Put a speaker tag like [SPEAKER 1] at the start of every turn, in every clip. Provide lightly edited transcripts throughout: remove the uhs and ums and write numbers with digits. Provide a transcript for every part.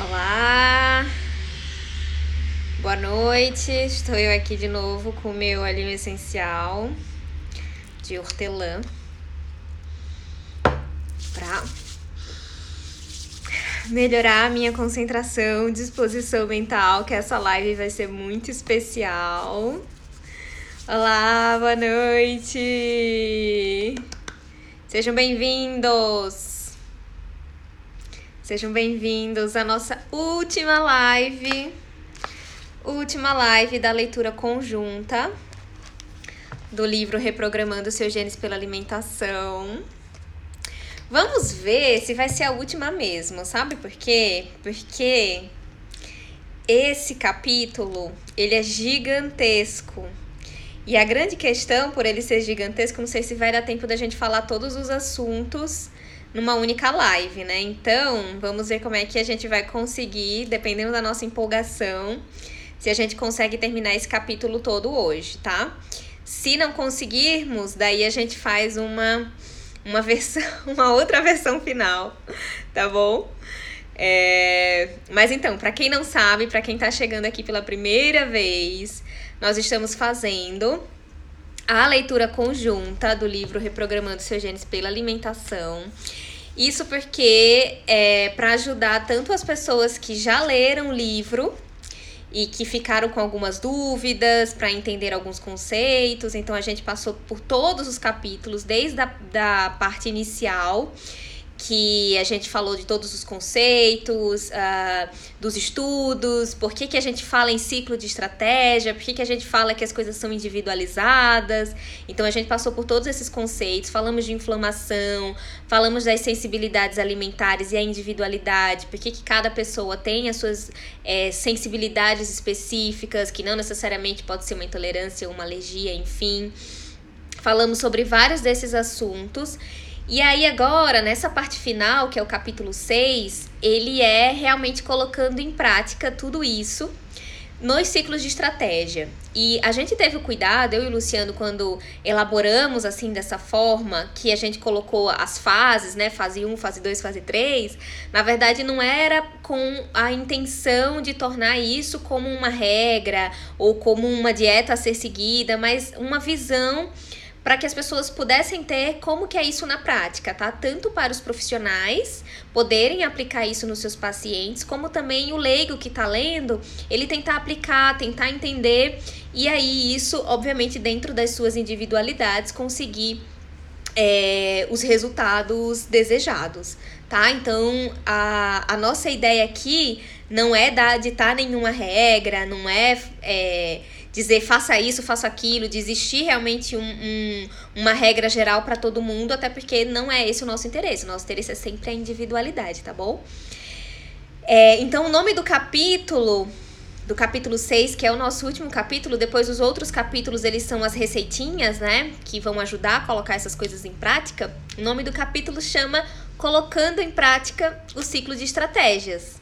[SPEAKER 1] Olá, boa noite. Estou eu aqui de novo com o meu alho essencial de hortelã para melhorar a minha concentração, disposição mental, que essa live vai ser muito especial. Olá, boa noite. Sejam bem-vindos. Sejam bem-vindos à nossa última live da leitura conjunta do livro Reprogramando Seus Genes pela Alimentação. Vamos ver se vai ser a última mesmo, sabe por quê? Porque esse capítulo, ele é gigantesco. E a grande questão, por ele ser gigantesco, não sei se vai dar tempo da gente falar todos os assuntos numa única live, né? Então, vamos ver como é que a gente vai conseguir, dependendo da nossa empolgação, se a gente consegue terminar esse capítulo todo hoje, tá? Se não conseguirmos, daí a gente faz uma outra versão final, tá bom? Mas então, para quem não sabe, para quem tá chegando aqui pela primeira vez, nós estamos fazendo a leitura conjunta do livro Reprogramando Seus Genes pela Alimentação. Isso porque é para ajudar tanto as pessoas que já leram o livro e que ficaram com algumas dúvidas, para entender alguns conceitos. Então, a gente passou por todos os capítulos, desde a parte inicial, que a gente falou de todos os conceitos, dos estudos, por que a gente fala em ciclo de estratégia, por que a gente fala que as coisas são individualizadas. Então, a gente passou por todos esses conceitos, falamos de inflamação, falamos das sensibilidades alimentares e a individualidade, por que cada pessoa tem as suas sensibilidades específicas, que não necessariamente pode ser uma intolerância ou uma alergia, enfim. Falamos sobre vários desses assuntos. E aí agora, nessa parte final, que é o capítulo 6, ele é realmente colocando em prática tudo isso nos ciclos de estratégia. E a gente teve o cuidado, eu e o Luciano, quando elaboramos assim dessa forma, que a gente colocou as fases, né? Fase 1, fase 2, fase 3, na verdade não era com a intenção de tornar isso como uma regra ou como uma dieta a ser seguida, mas uma visão para que as pessoas pudessem ter como que é isso na prática, tá? Tanto para os profissionais poderem aplicar isso nos seus pacientes, como também o leigo que tá lendo, ele tentar aplicar, tentar entender, e aí isso, obviamente, dentro das suas individualidades, conseguir os resultados desejados, tá? Então, a nossa ideia aqui não é ditar nenhuma regra, não é dizer faça isso, faça aquilo, de existir realmente uma regra geral para todo mundo, até porque não é esse o nosso interesse. O nosso interesse é sempre a individualidade, tá bom? Então, o nome do capítulo 6, que é o nosso último capítulo, depois os outros capítulos, eles são as receitinhas, né, que vão ajudar a colocar essas coisas em prática. O nome do capítulo chama Colocando em Prática o Ciclo de Estratégias.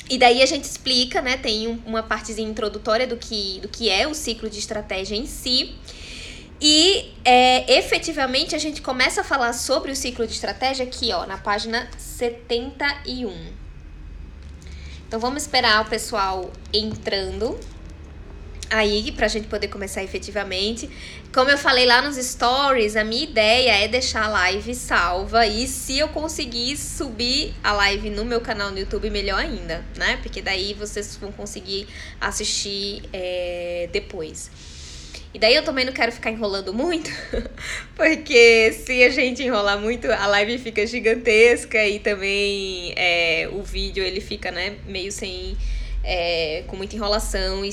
[SPEAKER 1] E daí a gente explica, né, tem uma partezinha introdutória do que é o ciclo de estratégia em si. E efetivamente a gente começa a falar sobre o ciclo de estratégia aqui, ó, na página 71. Então vamos esperar o pessoal entrando aí pra gente poder começar efetivamente. Como eu falei lá nos stories, a minha ideia é deixar a live salva, e se eu conseguir subir a live no meu canal no YouTube, melhor ainda, né? Porque daí vocês vão conseguir assistir depois. E daí eu também não quero ficar enrolando muito, porque se a gente enrolar muito, a live fica gigantesca e também o vídeo ele fica, né, meio sem... com muita enrolação e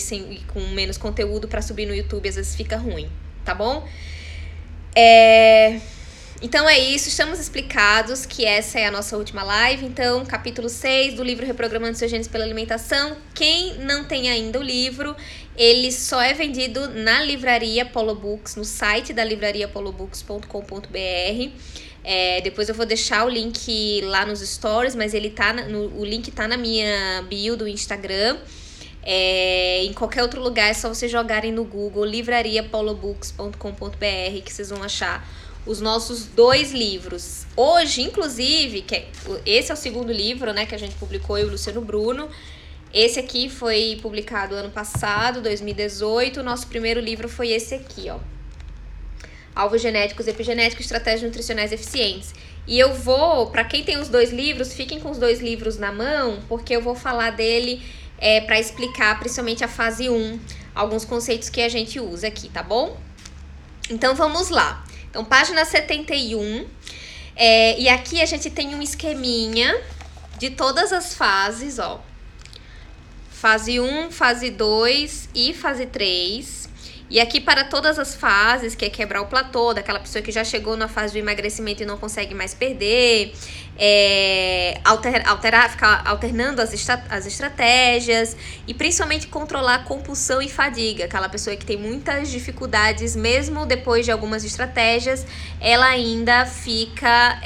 [SPEAKER 1] com menos conteúdo para subir no YouTube, às vezes fica ruim, tá bom? Então é isso, estamos explicados que essa é a nossa última live. Então, capítulo 6 do livro Reprogramando Seus Genes pela Alimentação. Quem não tem ainda o livro, ele só é vendido na livraria Polo Books, no site da livraria polobooks.com.br. Depois eu vou deixar o link lá nos stories, mas ele o link tá na minha bio do Instagram. Em qualquer outro lugar é só vocês jogarem no Google livrariapolobooks.com.br que vocês vão achar os nossos 2 livros. Hoje, inclusive, esse é o segundo livro, né, que a gente publicou, eu e o Luciano Bruno. Esse aqui foi publicado ano passado, 2018. O nosso primeiro livro foi esse aqui, ó. Alvos genéticos e epigenéticos, estratégias nutricionais eficientes. E eu vou, para quem tem os 2 livros, fiquem com os 2 livros na mão, porque eu vou falar dele para explicar principalmente a fase 1, alguns conceitos que a gente usa aqui, tá bom? Então vamos lá. Então, página 71. E aqui a gente tem um esqueminha de todas as fases, ó. Fase 1, fase 2 e fase 3. E aqui para todas as fases, que é quebrar o platô, daquela pessoa que já chegou na fase do emagrecimento e não consegue mais perder, ficar alternando as estratégias e principalmente controlar a compulsão e fadiga. Aquela pessoa que tem muitas dificuldades, mesmo depois de algumas estratégias, ela ainda fica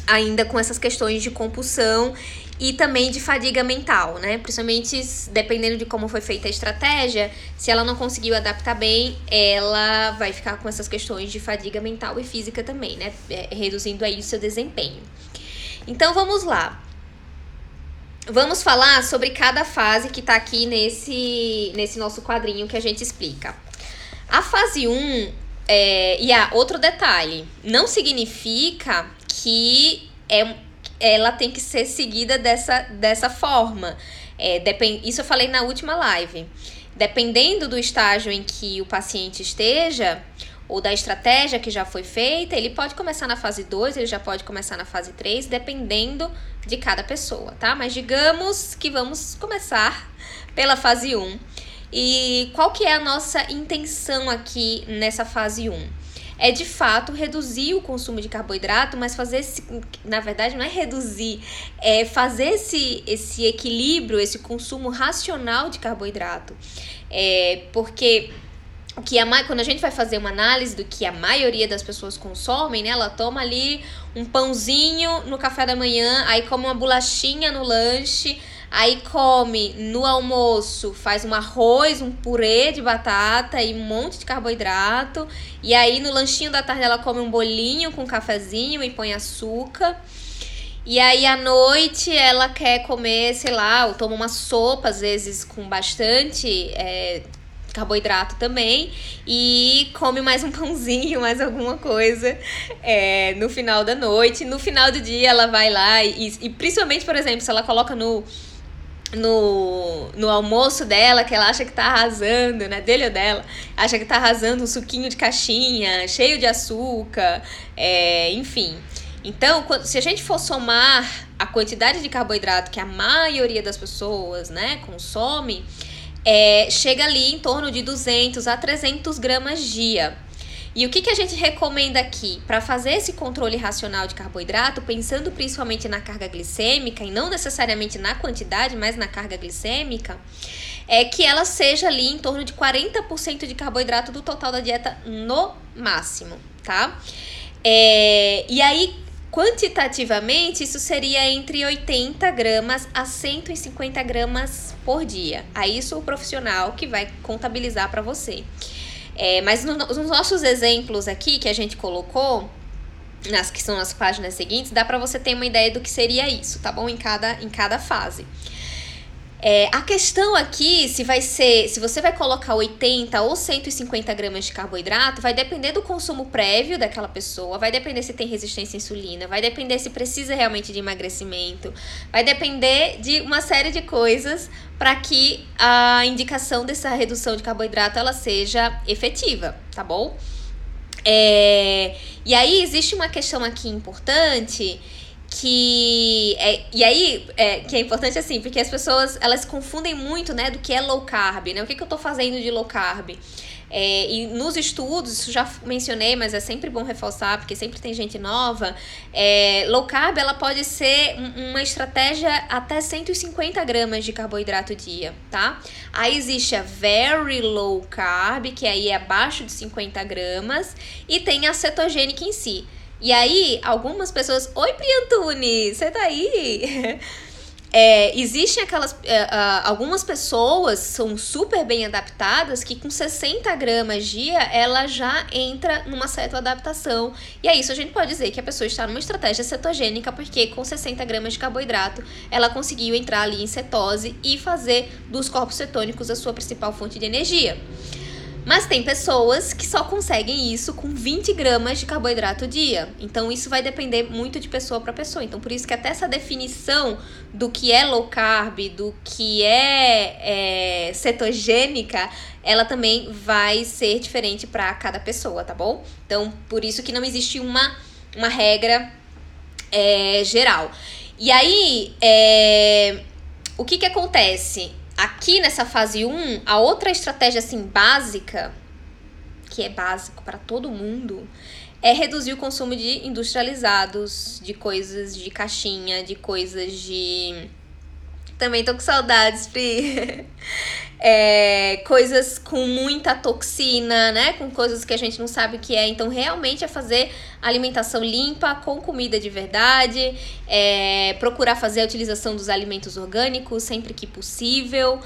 [SPEAKER 1] ainda com essas questões de compulsão e também de fadiga mental, né? Principalmente dependendo de como foi feita a estratégia, se ela não conseguiu adaptar bem, ela vai ficar com essas questões de fadiga mental e física também, né? Reduzindo aí o seu desempenho. Então, vamos lá. Vamos falar sobre cada fase que tá aqui nesse nosso quadrinho que a gente explica. A fase 1, outro detalhe, não significa que ela tem que ser seguida dessa forma. Isso eu falei na última live. Dependendo do estágio em que o paciente esteja, ou da estratégia que já foi feita, ele pode começar na fase 2, ele já pode começar na fase 3, dependendo de cada pessoa, tá? Mas digamos que vamos começar pela fase 1. E qual que é a nossa intenção aqui nessa fase 1? É de fato reduzir o consumo de carboidrato, mas na verdade não é reduzir, é fazer esse equilíbrio, esse consumo racional de carboidrato. Porque quando a gente vai fazer uma análise do que a maioria das pessoas consomem, né, ela toma ali um pãozinho no café da manhã, aí come uma bolachinha no lanche, aí come no almoço, faz um arroz, um purê de batata e um monte de carboidrato. E aí no lanchinho da tarde ela come um bolinho com cafezinho e põe açúcar. E aí à noite ela quer comer, sei lá, ou toma uma sopa, às vezes com bastante carboidrato também. E come mais um pãozinho, mais alguma coisa no final da noite. No final do dia ela vai lá e principalmente, por exemplo, se ela coloca no almoço dela, que ela acha que tá arrasando, né, dele ou dela, acha que tá arrasando um suquinho de caixinha, cheio de açúcar, enfim. Então, se a gente for somar a quantidade de carboidrato que a maioria das pessoas, né, consome, chega ali em torno de 200 a 300 gramas dia. E o que a gente recomenda aqui? Para fazer esse controle racional de carboidrato, pensando principalmente na carga glicêmica, e não necessariamente na quantidade, mas na carga glicêmica, é que ela seja ali em torno de 40% de carboidrato do total da dieta no máximo, tá? E aí, quantitativamente, isso seria entre 80 gramas a 150 gramas por dia. Aí isso o profissional que vai contabilizar para você. Mas nos nossos exemplos aqui que a gente colocou, que são as páginas seguintes, dá para você ter uma ideia do que seria isso, tá bom? Em cada fase. A questão aqui, se você vai colocar 80 ou 150 gramas de carboidrato, vai depender do consumo prévio daquela pessoa, vai depender se tem resistência à insulina, vai depender se precisa realmente de emagrecimento, vai depender de uma série de coisas para que a indicação dessa redução de carboidrato ela seja efetiva, tá bom? E aí existe uma questão aqui importante que é importante assim, porque as pessoas elas confundem muito, né, do que é low carb, né? O que eu tô fazendo de low carb? E nos estudos, isso já mencionei, mas é sempre bom reforçar, porque sempre tem gente nova. Low carb ela pode ser uma estratégia até 150 gramas de carboidrato dia, tá? Aí existe a very low carb, que aí é abaixo de 50 gramas, e tem a cetogênica em si. E aí, algumas pessoas... Oi, Pri Antunes, você tá aí? Existem algumas pessoas são super bem adaptadas que com 60 gramas dia ela já entra numa certa adaptação. E é isso, a gente pode dizer que a pessoa está numa estratégia cetogênica porque com 60 gramas de carboidrato ela conseguiu entrar ali em cetose e fazer dos corpos cetônicos a sua principal fonte de energia. Mas tem pessoas que só conseguem isso com 20 gramas de carboidrato dia. Então, isso vai depender muito de pessoa para pessoa. Então, por isso que até essa definição do que é low carb, do que é cetogênica, ela também vai ser diferente para cada pessoa, tá bom? Então, por isso que não existe uma regra geral. E aí, o que acontece? Aqui nessa fase 1, a outra estratégia assim básica, que é básico para todo mundo, é reduzir o consumo de industrializados, de coisas de caixinha, de coisas de... Também tô com saudades, Pri. Coisas com muita toxina, né? Com coisas que a gente não sabe o que é. Então, realmente é fazer alimentação limpa, com comida de verdade. Procurar fazer a utilização dos alimentos orgânicos sempre que possível.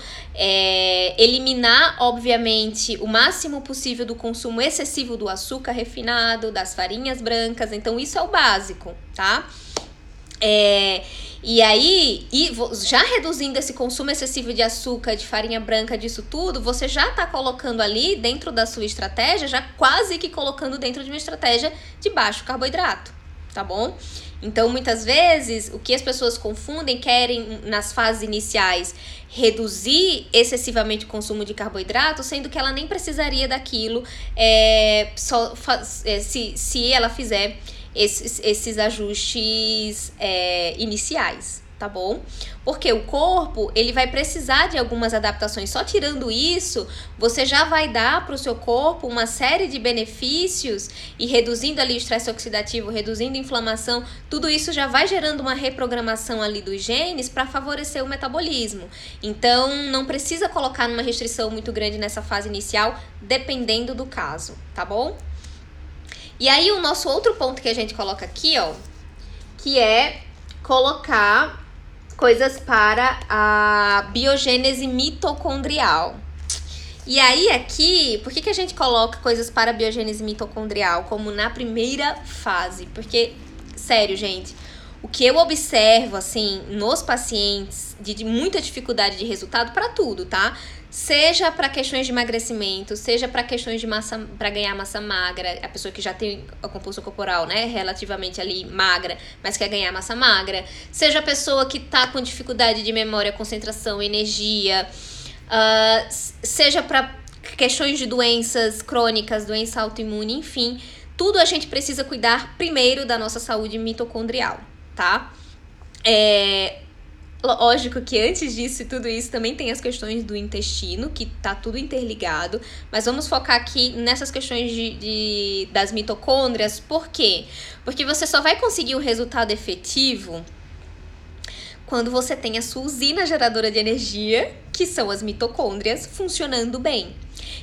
[SPEAKER 1] Eliminar, obviamente, o máximo possível do consumo excessivo do açúcar refinado, das farinhas brancas. Então, isso é o básico, tá? E aí, já reduzindo esse consumo excessivo de açúcar, de farinha branca, disso tudo, você já tá colocando ali dentro da sua estratégia, já quase que colocando dentro de uma estratégia de baixo carboidrato, tá bom? Então, muitas vezes, o que as pessoas confundem, querem, nas fases iniciais, reduzir excessivamente o consumo de carboidrato, sendo que ela nem precisaria daquilo se ela fizer esses ajustes iniciais, tá bom? Porque o corpo, ele vai precisar de algumas adaptações. Só tirando isso, você já vai dar para o seu corpo uma série de benefícios e reduzindo ali o estresse oxidativo, reduzindo a inflamação, tudo isso já vai gerando uma reprogramação ali dos genes para favorecer o metabolismo. Então, não precisa colocar numa restrição muito grande nessa fase inicial, dependendo do caso, tá bom? E aí, o nosso outro ponto que a gente coloca aqui, ó, que é colocar coisas para a biogênese mitocondrial. E aí, aqui, por que a gente coloca coisas para a biogênese mitocondrial como na primeira fase? Porque, sério, gente, o que eu observo, assim, nos pacientes de muita dificuldade de resultado para tudo, tá? Seja para questões de emagrecimento, seja para questões de massa, para ganhar massa magra, a pessoa que já tem a composição corporal, né, relativamente ali magra, mas quer ganhar massa magra, seja a pessoa que tá com dificuldade de memória, concentração, energia, seja para questões de doenças crônicas, doença autoimune, enfim, tudo a gente precisa cuidar primeiro da nossa saúde mitocondrial, tá? Lógico que antes disso e tudo isso também tem as questões do intestino, que tá tudo interligado, mas vamos focar aqui nessas questões das mitocôndrias. Por quê? Porque você só vai conseguir um resultado efetivo quando você tem a sua usina geradora de energia, que são as mitocôndrias, funcionando bem.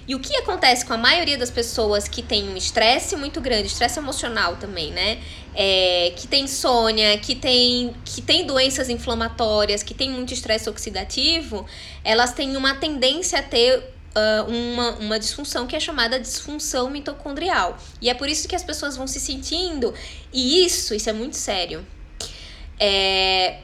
[SPEAKER 1] E o que acontece com a maioria das pessoas que tem um estresse muito grande, estresse emocional também, né? Que tem insônia, que tem doenças inflamatórias, que tem muito estresse oxidativo, elas têm uma tendência a ter uma disfunção que é chamada disfunção mitocondrial. E é por isso que as pessoas vão se sentindo, e isso é muito sério.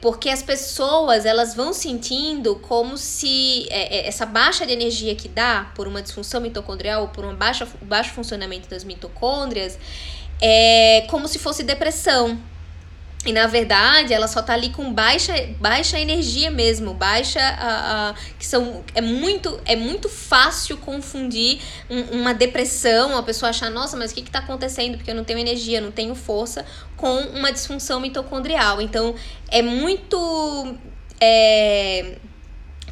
[SPEAKER 1] Porque as pessoas, elas vão sentindo como se essa baixa de energia que dá por uma disfunção mitocondrial ou por um baixo funcionamento das mitocôndrias é como se fosse depressão. E na verdade ela só tá ali com baixa energia mesmo, é muito fácil confundir uma depressão, a pessoa achar, nossa, mas o que tá acontecendo? Porque eu não tenho energia, não tenho força, com uma disfunção mitocondrial. Então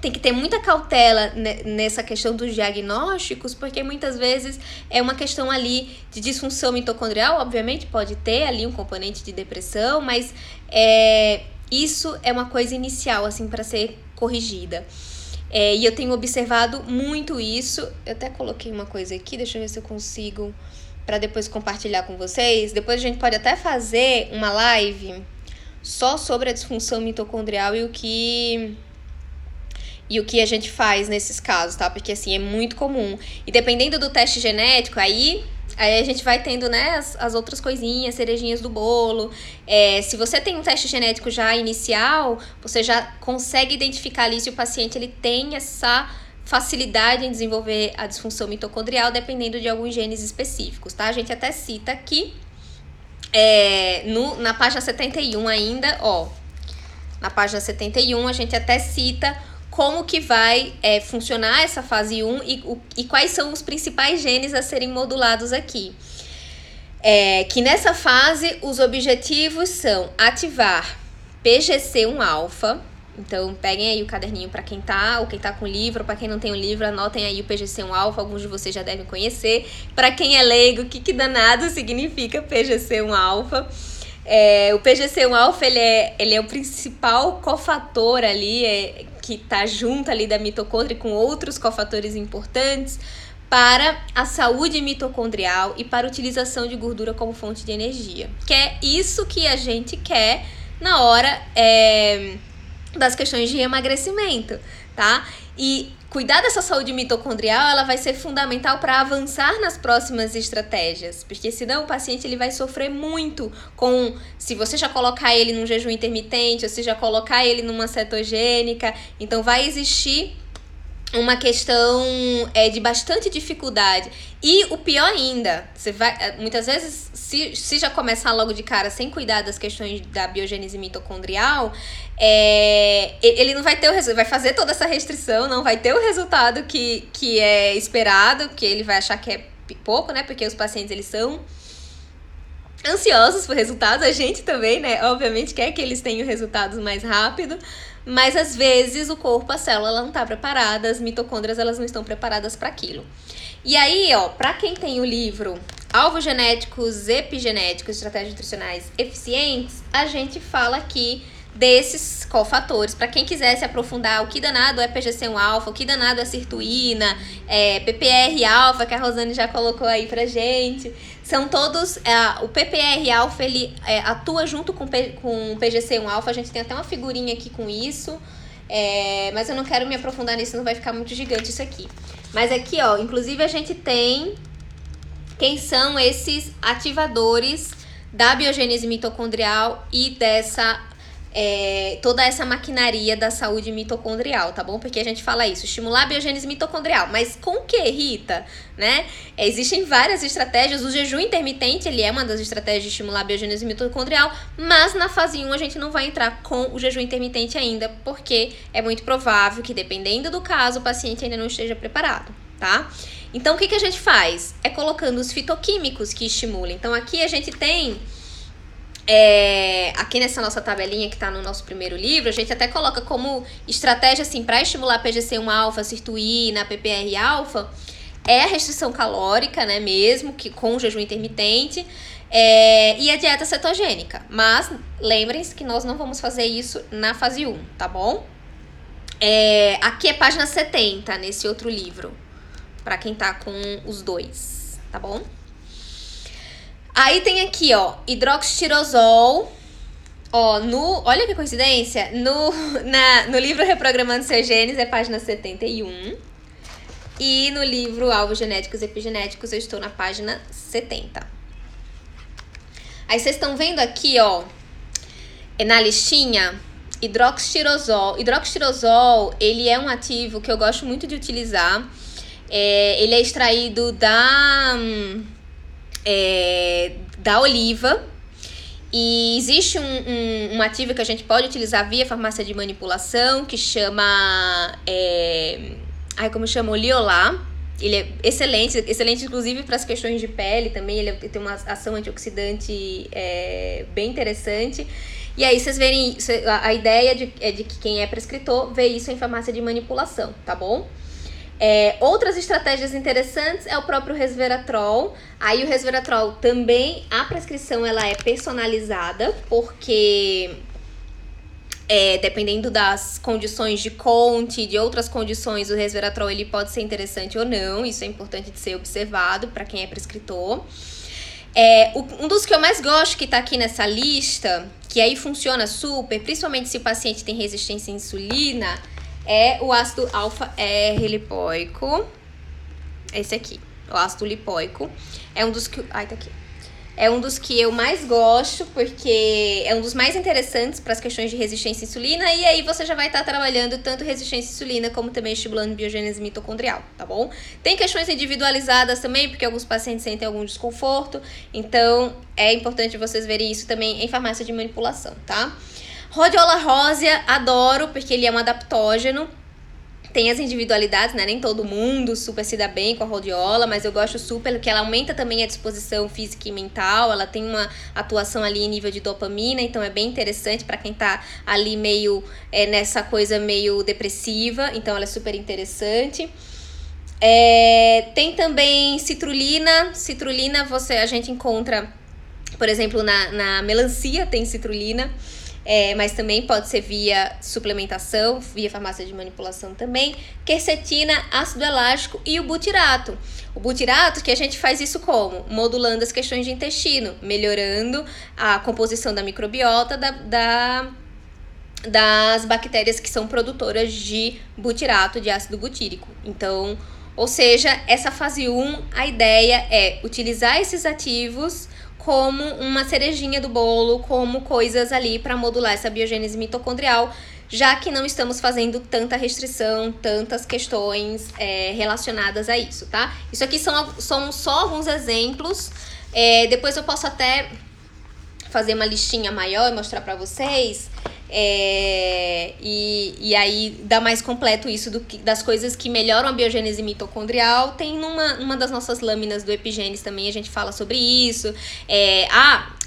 [SPEAKER 1] tem que ter muita cautela nessa questão dos diagnósticos, porque muitas vezes é uma questão ali de disfunção mitocondrial, obviamente pode ter ali um componente de depressão, mas isso é uma coisa inicial, assim, para ser corrigida. E eu tenho observado muito isso. Eu até coloquei uma coisa aqui, deixa eu ver se eu consigo, para depois compartilhar com vocês. Depois a gente pode até fazer uma live só sobre a disfunção mitocondrial e o que a gente faz nesses casos, tá? Porque, assim, é muito comum. E dependendo do teste genético, aí a gente vai tendo, né, as outras coisinhas, cerejinhas do bolo. Se você tem um teste genético já inicial, você já consegue identificar ali se o paciente ele tem essa facilidade em desenvolver a disfunção mitocondrial, dependendo de alguns genes específicos, tá? A gente até cita aqui, na página 71 ainda, ó. Na página 71, a gente até cita como que vai funcionar essa fase 1 e quais são os principais genes a serem modulados aqui. Que nessa fase, os objetivos são ativar PGC1-alfa. Então, peguem aí o caderninho para quem tá, ou quem tá com o livro, para quem não tem o livro, anotem aí o PGC1-alfa, alguns de vocês já devem conhecer. Para quem é leigo, o que danado significa PGC1-alfa? O PGC1-alfa, ele é o principal cofator ali, que tá junto ali da mitocôndria com outros cofatores importantes para a saúde mitocondrial e para a utilização de gordura como fonte de energia. Que é isso que a gente quer na hora das questões de emagrecimento, tá? E cuidar dessa saúde mitocondrial, ela vai ser fundamental para avançar nas próximas estratégias, porque senão o paciente ele vai sofrer muito se você já colocar ele num jejum intermitente, ou se já colocar ele numa cetogênica, então vai existir uma questão de bastante dificuldade. E o pior ainda, você vai, muitas vezes, se já começar logo de cara sem cuidar das questões da biogênese mitocondrial, ele não vai ter vai fazer toda essa restrição, não vai ter o resultado que é esperado, que ele vai achar que é pouco, né? Porque os pacientes, eles são ansiosos por resultados, a gente também, né? Obviamente quer que eles tenham resultados mais rápido, mas às vezes o corpo, a célula, ela não está preparada, as mitocôndrias, elas não estão preparadas para aquilo. E aí, ó, para quem tem o livro Alvos Genéticos, Epigenéticos, Estratégias Nutricionais Eficientes, a gente fala aqui desses cofatores. Para quem quiser se aprofundar, o que danado é PGC1-alfa, o que danado é sirtuína, PPR-alfa, que a Rosane já colocou aí pra gente. São todos... o PPR-alfa, ele atua junto com PGC1-alfa. A gente tem até uma figurinha aqui com isso. Mas eu não quero me aprofundar nisso, não vai ficar muito gigante isso aqui. Mas aqui, ó, inclusive a gente tem quem são esses ativadores da biogênese mitocondrial e dessa... toda essa maquinaria da saúde mitocondrial, tá bom? Porque a gente fala isso, estimular a biogênese mitocondrial. Mas com o que, Rita? Né? Existem várias estratégias. O jejum intermitente, ele é uma das estratégias de estimular a biogênese mitocondrial, mas na fase 1 a gente não vai entrar com o jejum intermitente ainda, porque é muito provável que, dependendo do caso, o paciente ainda não esteja preparado, tá? Então, o que a gente faz? É colocando os fitoquímicos que estimulam. Então, aqui a gente tem... aqui nessa nossa tabelinha que está no nosso primeiro livro, a gente até coloca como estratégia assim, para estimular PGC1-alfa, sirtuína, PPR-alfa, a restrição calórica, né, mesmo, que com o jejum intermitente, e a dieta cetogênica. Mas lembrem-se que nós não vamos fazer isso na fase 1, tá bom? Aqui é página 70, nesse outro livro, para quem tá com os dois, tá bom? Aí tem aqui, ó, hidroxitirosol. Ó, olha que coincidência. No livro Reprogramando Seus Genes é página 71. E no livro Alvos Genéticos e Epigenéticos eu estou na página 70. Aí vocês estão vendo aqui, ó, na listinha, hidroxitirosol. Hidroxitirosol, ele é um ativo que eu gosto muito de utilizar. Ele é extraído da oliva, e existe um ativo que a gente pode utilizar via farmácia de manipulação, que chama o Liolá. Ele é excelente inclusive para as questões de pele também. Ele tem uma ação antioxidante bem interessante. E aí vocês verem, a ideia de que quem é prescritor vê isso em farmácia de manipulação, tá bom? Outras estratégias interessantes é o próprio resveratrol. Aí o resveratrol também, a prescrição ela é personalizada, porque dependendo das condições de Conte, de outras condições, o resveratrol ele pode ser interessante ou não. Isso é importante de ser observado para quem é prescritor. Um dos que eu mais gosto que tá aqui nessa lista, que aí funciona super, principalmente se o paciente tem resistência à insulina, é o ácido alfa-R-lipoico. Esse aqui, o ácido lipoico. É um dos que... Ai, tá aqui. É um dos que eu mais gosto, porque é um dos mais interessantes para as questões de resistência à insulina, e aí você já vai estar trabalhando tanto resistência à insulina como também estimulando biogênese mitocondrial, tá bom? Tem questões individualizadas também, porque alguns pacientes sentem algum desconforto, então é importante vocês verem isso também em farmácia de manipulação, tá? Rhodiola rósea, adoro, porque ele é um adaptógeno. Tem as individualidades, né? Nem todo mundo super se dá bem com a rhodiola, mas eu gosto super porque ela aumenta também a disposição física e mental, ela tem uma atuação ali em nível de dopamina, então é bem interessante para quem tá ali meio nessa coisa meio depressiva, então ela é super interessante. Tem também citrulina. Citrulina a gente encontra, por exemplo, na melancia tem citrulina. Mas também pode ser via suplementação, via farmácia de manipulação também. Quercetina, ácido elástico e o butirato. O butirato que a gente faz isso como? Modulando as questões de intestino, melhorando a composição da microbiota das bactérias que são produtoras de butirato, de ácido butírico. Então, ou seja, essa fase 1, a ideia é utilizar esses ativos como uma cerejinha do bolo, como coisas ali para modular essa biogênese mitocondrial, já que não estamos fazendo tanta restrição, tantas questões relacionadas a isso, tá? Isso aqui são só alguns exemplos, depois eu posso até fazer uma listinha maior e mostrar para vocês, e aí dá mais completo isso das coisas que melhoram a biogênese mitocondrial. Tem numa das nossas lâminas do Epigênese também a gente fala sobre isso.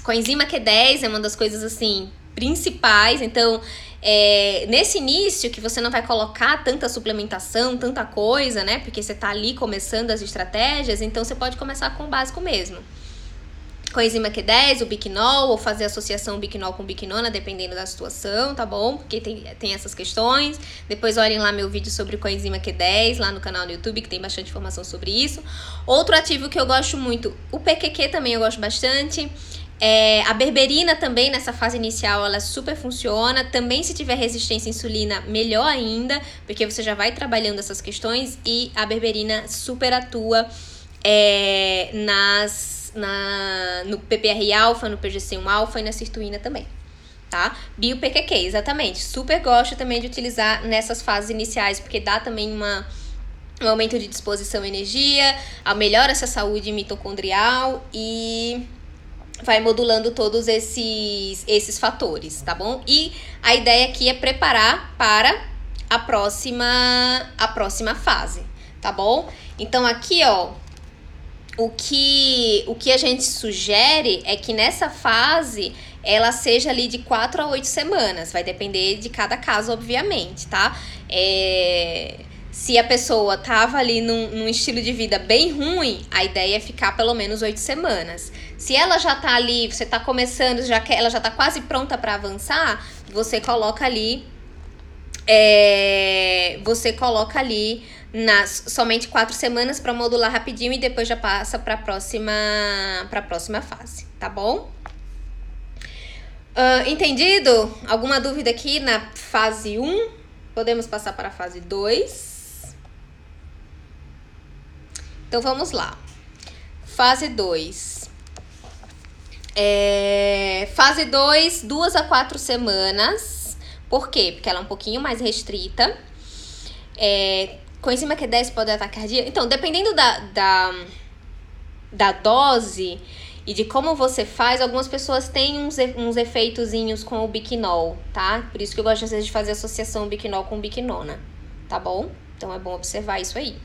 [SPEAKER 1] Coenzima Q10 é uma das coisas assim principais, então nesse início que você não vai colocar tanta suplementação, tanta coisa, né, porque você tá ali começando as estratégias, então você pode começar com o básico mesmo. Coenzima Q10, o biquinol, ou fazer associação biquinol com biquinona, dependendo da situação, tá bom? Porque tem essas questões. Depois olhem lá meu vídeo sobre coenzima Q10, lá no canal no YouTube, que tem bastante informação sobre isso. Outro ativo que eu gosto muito, o PQQ também eu gosto bastante. A berberina também, nessa fase inicial, ela super funciona. Também se tiver resistência à insulina, melhor ainda, porque você já vai trabalhando essas questões. E a berberina super atua no PPR-alfa, no PGC1-alfa e na sirtuína também, tá? Bio-PQQ, exatamente. Super gosto também de utilizar nessas fases iniciais, porque dá também um aumento de disposição e energia, melhora essa saúde mitocondrial e vai modulando todos esses fatores, tá bom? E a ideia aqui é preparar para a próxima fase, tá bom? Então aqui, ó, o que a gente sugere é que nessa fase ela seja ali de 4 a 8 semanas. Vai depender de cada caso, obviamente, tá? Se a pessoa tava ali num estilo de vida bem ruim, a ideia é ficar pelo menos 8 semanas. Se ela já tá ali, você tá começando, ela já tá quase pronta para avançar, você coloca ali somente 4 semanas para modular rapidinho e depois já passa para a próxima fase, tá bom? Entendido? Alguma dúvida aqui na fase 1? Podemos passar para a fase 2. Então vamos lá. Fase 2. Fase 2, 2 a 4 semanas. Por quê? Porque ela é um pouquinho mais restrita. Coenzima Q10 pode dar taquicardia? Então, dependendo da dose e de como você faz, algumas pessoas têm uns efeitozinhos com o biquinol, tá? Por isso que eu gosto às vezes de fazer associação biquinol com biquinona, tá bom? Então é bom observar isso aí.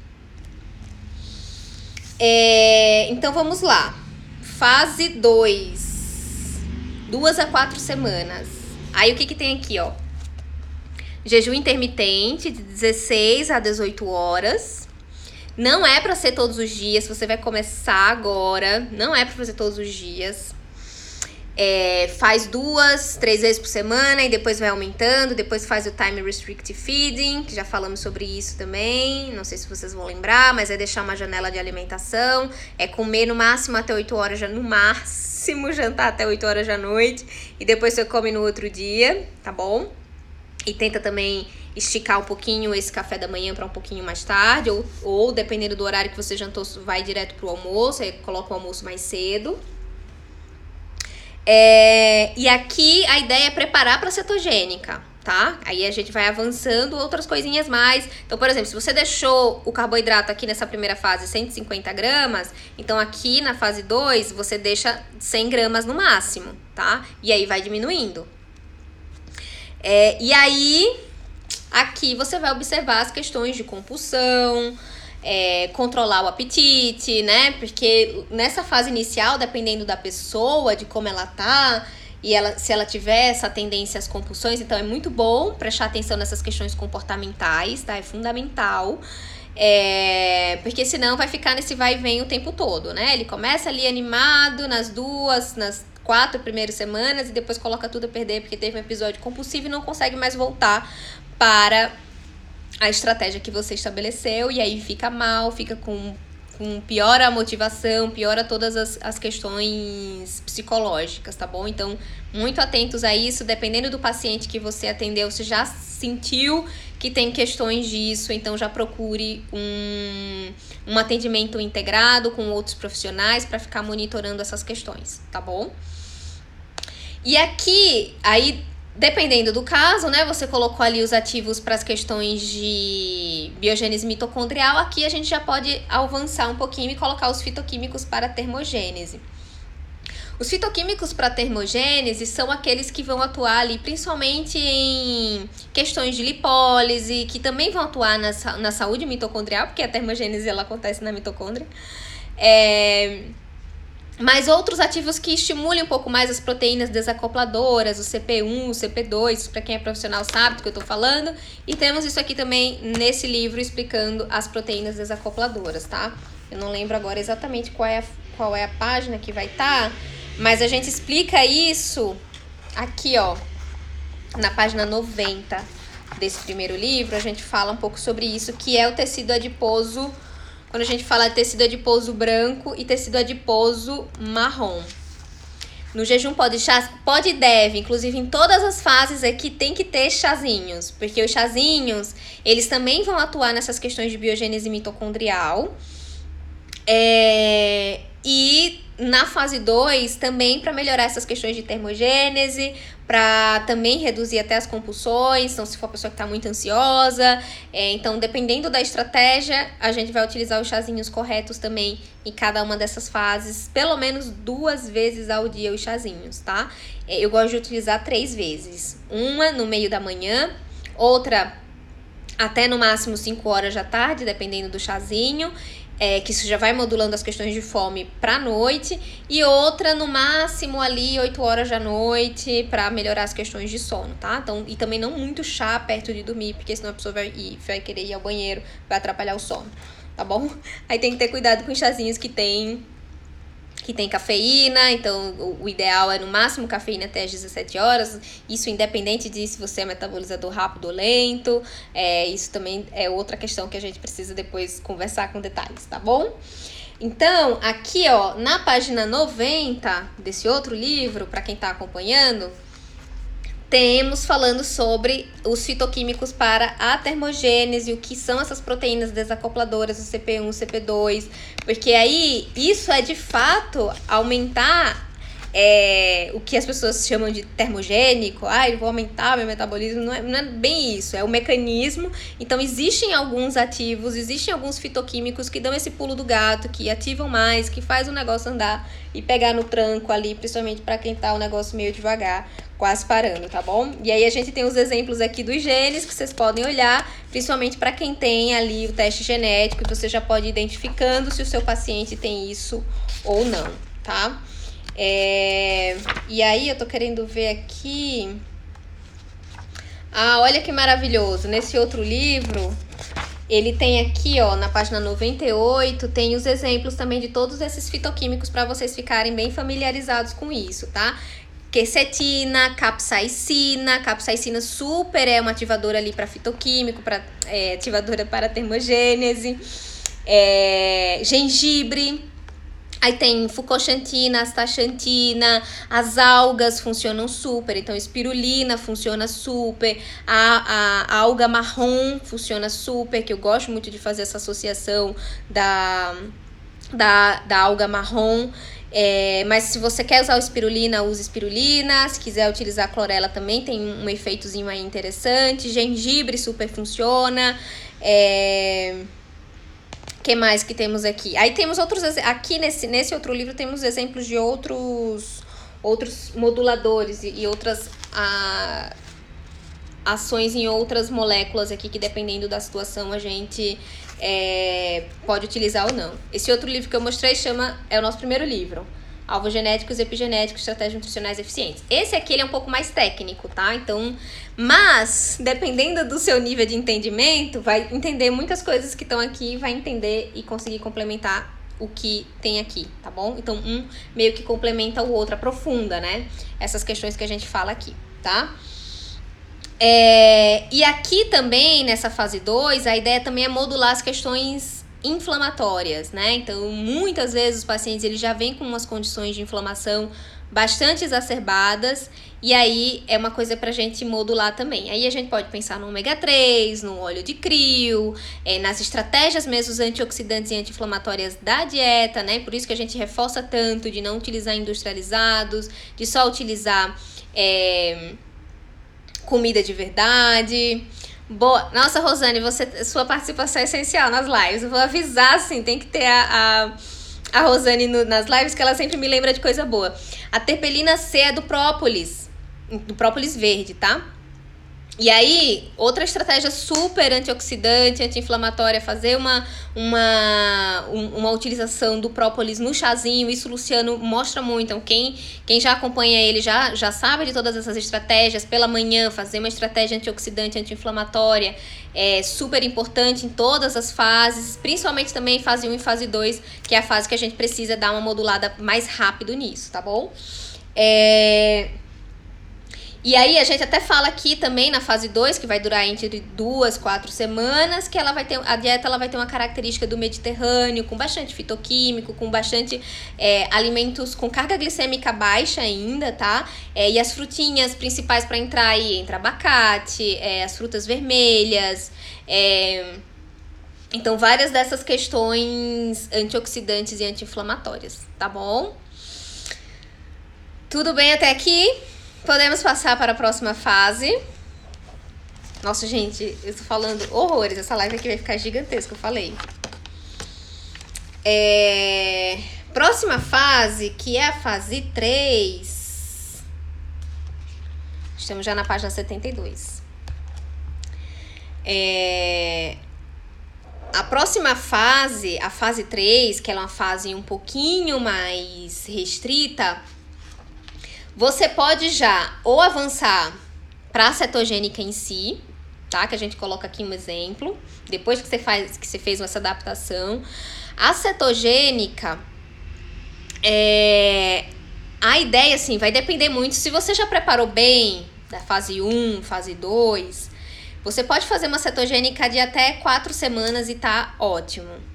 [SPEAKER 1] Então vamos lá. Fase 2. 2 a 4 semanas. Aí o que tem aqui, ó? Jejum intermitente de 16 a 18 horas. Não é para ser todos os dias. Você vai começar agora. Não é para fazer todos os dias. Faz 2, 3 vezes por semana e depois vai aumentando. Depois faz o Time Restricted Feeding, que já falamos sobre isso também. Não sei se vocês vão lembrar, mas é deixar uma janela de alimentação. É comer no máximo até 8 horas, no máximo jantar até 8 horas da noite. E depois você come no outro dia, tá bom? E tenta também esticar um pouquinho esse café da manhã para um pouquinho mais tarde. Ou dependendo do horário que você jantou, vai direto pro almoço. Aí coloca o almoço mais cedo. E aqui a ideia é preparar para cetogênica, tá? Aí a gente vai avançando outras coisinhas mais. Então, por exemplo, se você deixou o carboidrato aqui nessa primeira fase 150 gramas, então aqui na fase 2 você deixa 100 gramas no máximo, tá? E aí vai diminuindo. E aí, aqui você vai observar as questões de compulsão, controlar o apetite, né? Porque nessa fase inicial, dependendo da pessoa, de como ela tá, e se ela tiver essa tendência às compulsões, então é muito bom prestar atenção nessas questões comportamentais, tá? É fundamental. Porque senão vai ficar nesse vai e vem o tempo todo, né? Ele começa ali animado nas 4 primeiras semanas e depois coloca tudo a perder porque teve um episódio compulsivo e não consegue mais voltar para a estratégia que você estabeleceu, e aí fica mal, fica com piora a motivação, piora todas as questões psicológicas, tá bom? Então, muito atentos a isso, dependendo do paciente que você atendeu, você já sentiu que tem questões disso, então já procure um atendimento integrado com outros profissionais para ficar monitorando essas questões, tá bom? E aqui, aí, dependendo do caso, né, você colocou ali os ativos para as questões de biogênese mitocondrial, aqui a gente já pode avançar um pouquinho e colocar os fitoquímicos para a termogênese. Os fitoquímicos para a termogênese são aqueles que vão atuar ali principalmente em questões de lipólise, que também vão atuar na saúde mitocondrial, porque a termogênese ela acontece na mitocôndria. Mas outros ativos que estimulem um pouco mais as proteínas desacopladoras, o CP1, o CP2, para quem é profissional sabe do que eu tô falando. E temos isso aqui também nesse livro explicando as proteínas desacopladoras, tá? Eu não lembro agora exatamente qual é a página que vai estar, mas a gente explica isso aqui, ó, na página 90 desse primeiro livro. A gente fala um pouco sobre isso, que é o tecido adiposo. Quando a gente fala de tecido adiposo branco e tecido adiposo marrom. No jejum pode e deve, inclusive em todas as fases aqui tem que ter chazinhos, porque os chazinhos, eles também vão atuar nessas questões de biogênese mitocondrial. E na fase 2 também para melhorar essas questões de termogênese, para também reduzir até as compulsões, então se for uma pessoa que está muito ansiosa, então dependendo da estratégia, a gente vai utilizar os chazinhos corretos também em cada uma dessas fases, pelo menos 2 vezes ao dia os chazinhos, tá? Eu gosto de utilizar 3 vezes, uma no meio da manhã, outra até no máximo 5 horas da tarde, dependendo do chazinho, que isso já vai modulando as questões de fome pra noite, e outra no máximo ali 8 horas da noite para melhorar as questões de sono, tá? Então, e também não muito chá perto de dormir, porque senão a pessoa vai querer ir ao banheiro, vai atrapalhar o sono, tá bom? Aí tem que ter cuidado com os chazinhos que tem cafeína, então o ideal é no máximo cafeína até as 17 horas, isso independente de se você é metabolizador rápido ou lento, isso também é outra questão que a gente precisa depois conversar com detalhes, tá bom? Então, aqui ó, na página 90 desse outro livro, para quem tá acompanhando, temos falando sobre os fitoquímicos para a termogênese, o que são essas proteínas desacopladoras, o CP1, o CP2, porque aí isso é de fato aumentar o que as pessoas chamam de termogênico, eu vou aumentar meu metabolismo, não é bem isso, é o mecanismo. Então existem alguns ativos, existem alguns fitoquímicos que dão esse pulo do gato, que ativam mais, que faz o negócio andar e pegar no tranco ali, principalmente para quem tá o negócio meio devagar, quase parando, tá bom? E aí a gente tem os exemplos aqui dos genes que vocês podem olhar, principalmente para quem tem ali o teste genético, e você já pode ir identificando se o seu paciente tem isso ou não, tá? E aí eu tô querendo ver aqui. Olha que maravilhoso. Nesse outro livro, ele tem aqui, ó, na página 98, tem os exemplos também de todos esses fitoquímicos para vocês ficarem bem familiarizados com isso, tá? Quercetina, capsaicina. Capsaicina super é uma ativadora ali para fitoquímico, ativadora para termogênese. Gengibre. Aí tem fucoxantina, astaxantina, as algas funcionam super, então espirulina funciona super, a alga marrom funciona super, que eu gosto muito de fazer essa associação da alga marrom. Mas se você quer usar o espirulina, use espirulina. Se quiser utilizar a clorela também tem um efeitozinho aí interessante. Gengibre super funciona. Que mais que temos aqui? Aí temos outros... Aqui nesse outro livro temos exemplos de outros moduladores e outras ações em outras moléculas aqui, que dependendo da situação a gente pode utilizar ou não. Esse outro livro que eu mostrei é o nosso primeiro livro. Alvos genéticos, epigenéticos, estratégias nutricionais eficientes. Esse aqui ele é um pouco mais técnico, tá? Então, mas, dependendo do seu nível de entendimento, vai entender muitas coisas que estão aqui, vai entender e conseguir complementar o que tem aqui, tá bom? Então, um meio que complementa o outro, aprofunda, né? Essas questões que a gente fala aqui, tá? E aqui também, nessa fase 2, a ideia também é modular as questões inflamatórias, né? Então, muitas vezes os pacientes eles já vêm com umas condições de inflamação bastante exacerbadas, e aí é uma coisa pra gente modular também. Aí a gente pode pensar no ômega 3, no óleo de crio, nas estratégias mesmo antioxidantes e anti-inflamatórias da dieta, né? Por isso que a gente reforça tanto de não utilizar industrializados, de só utilizar comida de verdade. Boa. Nossa, Rosane, sua participação é essencial nas lives. Eu vou avisar, assim, tem que ter a Rosane nas lives, que ela sempre me lembra de coisa boa. A terpelina C é do própolis verde, tá? E aí, outra estratégia super antioxidante, anti-inflamatória, fazer uma utilização do própolis no chazinho. Isso o Luciano mostra muito. Então, quem já acompanha ele já sabe de todas essas estratégias. Pela manhã, fazer uma estratégia antioxidante, anti-inflamatória é super importante em todas as fases, principalmente também em fase 1 e fase 2, que é a fase que a gente precisa dar uma modulada mais rápido nisso, tá bom? E aí a gente até fala aqui também na fase 2, que vai durar entre 2 a 4 semanas, que a dieta ela vai ter uma característica do Mediterrâneo, com bastante fitoquímico, com bastante alimentos com carga glicêmica baixa ainda, tá? E as frutinhas principais para entrar aí, entra abacate, as frutas vermelhas, então várias dessas questões antioxidantes e anti-inflamatórias, tá bom? Tudo bem até aqui? Podemos passar para a próxima fase. Nossa, gente, eu tô falando horrores. Essa live aqui vai ficar gigantesca, eu falei. Próxima fase, que é a fase 3. Estamos já na página 72. A próxima fase, a fase 3, que é uma fase um pouquinho mais restrita, você pode já ou avançar para a cetogênica em si, tá? Que a gente coloca aqui um exemplo. Depois que você fez essa adaptação. A cetogênica, a ideia, assim, vai depender muito. Se você já preparou bem da fase 1, fase 2, você pode fazer uma cetogênica de até 4 semanas e tá ótimo.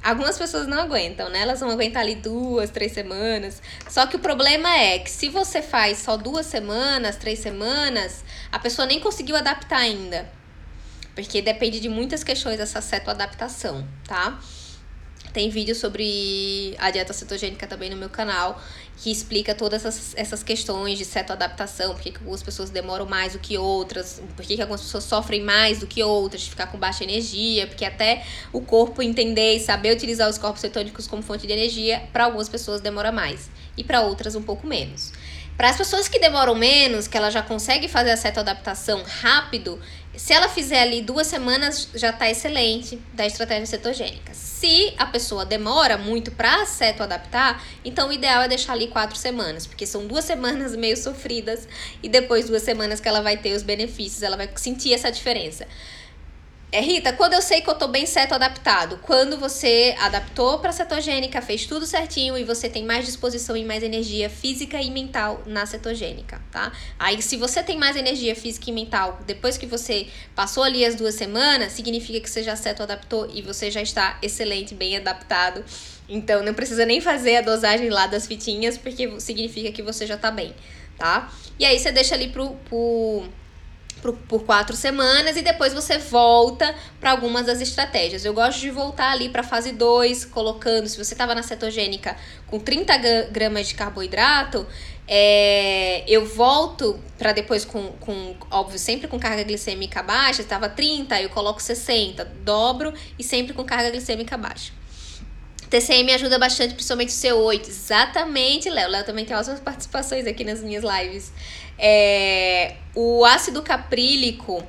[SPEAKER 1] Algumas pessoas não aguentam, né? Elas vão aguentar ali 2, 3 semanas. Só que o problema é que se você faz só 2 semanas, 3 semanas, a pessoa nem conseguiu adaptar ainda. Porque depende de muitas questões essa cetoadaptação, tá? Tem vídeo sobre a dieta cetogênica também no meu canal, que explica todas essas questões de cetoadaptação, por que algumas pessoas demoram mais do que outras, por que algumas pessoas sofrem mais do que outras, de ficar com baixa energia, porque até o corpo entender e saber utilizar os corpos cetônicos como fonte de energia, para algumas pessoas demora mais, e para outras um pouco menos. Para as pessoas que demoram menos, que ela já consegue fazer a cetoadaptação rápido, se ela fizer ali 2 semanas, já tá excelente da estratégia cetogênica. Se a pessoa demora muito para cetoadaptar, então o ideal é deixar ali 4 semanas, porque são 2 semanas meio sofridas e depois 2 semanas que ela vai ter os benefícios, ela vai sentir essa diferença. Rita, quando eu sei que eu tô bem cetoadaptado? Quando você adaptou pra cetogênica, fez tudo certinho e você tem mais disposição e mais energia física e mental na cetogênica, tá? Aí, se você tem mais energia física e mental depois que você passou ali as 2 semanas, significa que você já cetoadaptou e você já está excelente, bem adaptado. Então, não precisa nem fazer a dosagem lá das fitinhas, porque significa que você já tá bem, tá? E aí, você deixa ali por 4 semanas e depois você volta para algumas das estratégias. Eu gosto de voltar ali para fase 2, colocando, se você estava na cetogênica com 30 gramas de carboidrato, eu volto para depois óbvio, sempre com carga glicêmica baixa, estava 30, eu coloco 60, dobro e sempre com carga glicêmica baixa. TCM ajuda bastante, principalmente o C8. Exatamente, Léo. Léo também tem ótimas participações aqui nas minhas lives. O ácido caprílico,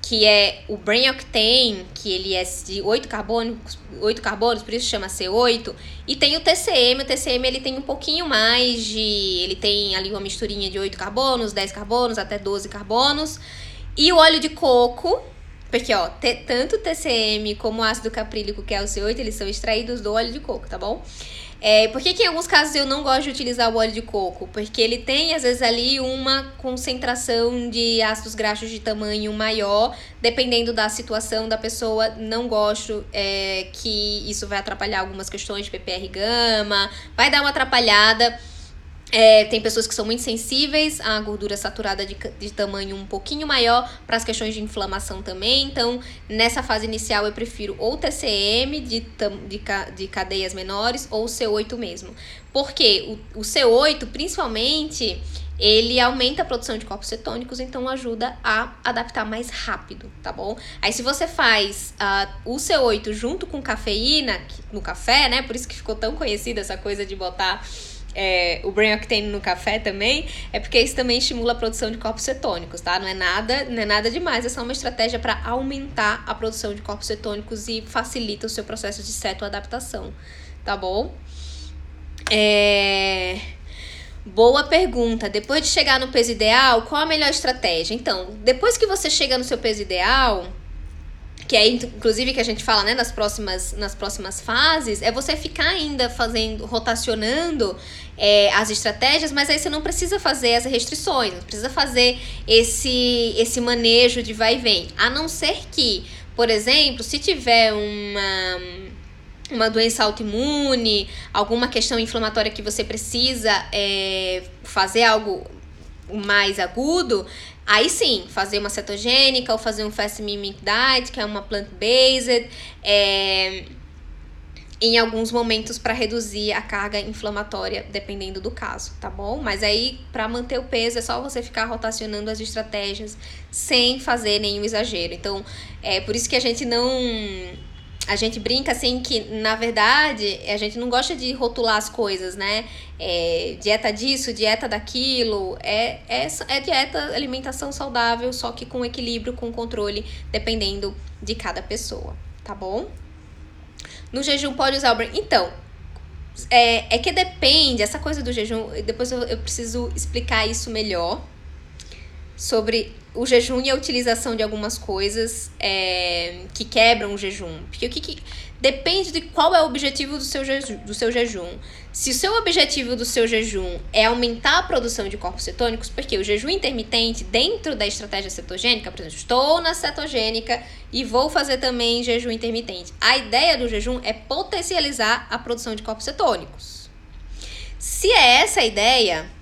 [SPEAKER 1] que é o Brain Octane, que ele é de 8 carbonos, por isso chama C8. E tem o TCM. O TCM ele tem um pouquinho mais de... Ele tem ali uma misturinha de 8 carbonos, 10 carbonos, até 12 carbonos. E o óleo de coco... Porque, tanto o TCM como o ácido caprílico, que é o C8, eles são extraídos do óleo de coco, tá bom? Por que em alguns casos eu não gosto de utilizar o óleo de coco? Porque ele tem, às vezes, ali uma concentração de ácidos graxos de tamanho maior, dependendo da situação da pessoa. Não gosto que isso vai atrapalhar algumas questões de PPR gama, vai dar uma atrapalhada. Tem pessoas que são muito sensíveis à gordura saturada de tamanho um pouquinho maior para as questões de inflamação também. Então, nessa fase inicial, eu prefiro ou TCM de cadeias menores ou C8 mesmo. Porque o C8, principalmente, ele aumenta a produção de corpos cetônicos, então ajuda a adaptar mais rápido, tá bom? Aí, se você faz o C8 junto com cafeína no café, né? Por isso que ficou tão conhecida essa coisa de botar... o Brain Octane no café também, é porque isso também estimula a produção de corpos cetônicos, tá? Não é nada demais, é só uma estratégia para aumentar a produção de corpos cetônicos e facilita o seu processo de cetoadaptação, tá bom? Boa pergunta. Depois de chegar no peso ideal, qual a melhor estratégia? Então, depois que você chega no seu peso ideal... que é inclusive que a gente fala, né, nas próximas fases, é você ficar ainda rotacionando as estratégias, mas aí você não precisa fazer as restrições, não precisa fazer esse manejo de vai e vem. A não ser que, por exemplo, se tiver uma doença autoimune, alguma questão inflamatória que você precisa fazer algo mais agudo, aí sim, fazer uma cetogênica ou fazer um fast mimic diet, que é uma plant-based, em alguns momentos para reduzir a carga inflamatória, dependendo do caso, tá bom? Mas aí, para manter o peso, é só você ficar rotacionando as estratégias sem fazer nenhum exagero. Então, por isso que a gente brinca assim que, na verdade, a gente não gosta de rotular as coisas, né? Dieta disso, dieta daquilo. É dieta, alimentação saudável, só que com equilíbrio, com controle, dependendo de cada pessoa, tá bom? No jejum pode usar o Brain... Então, que depende, essa coisa do jejum, depois eu preciso explicar isso melhor, sobre o jejum e a utilização de algumas coisas que quebram o jejum. Porque depende de qual é o objetivo do seu jejum. Se o seu objetivo do seu jejum é aumentar a produção de corpos cetônicos, porque o jejum intermitente, dentro da estratégia cetogênica, por exemplo, estou na cetogênica e vou fazer também jejum intermitente. A ideia do jejum é potencializar a produção de corpos cetônicos. Se é essa a ideia...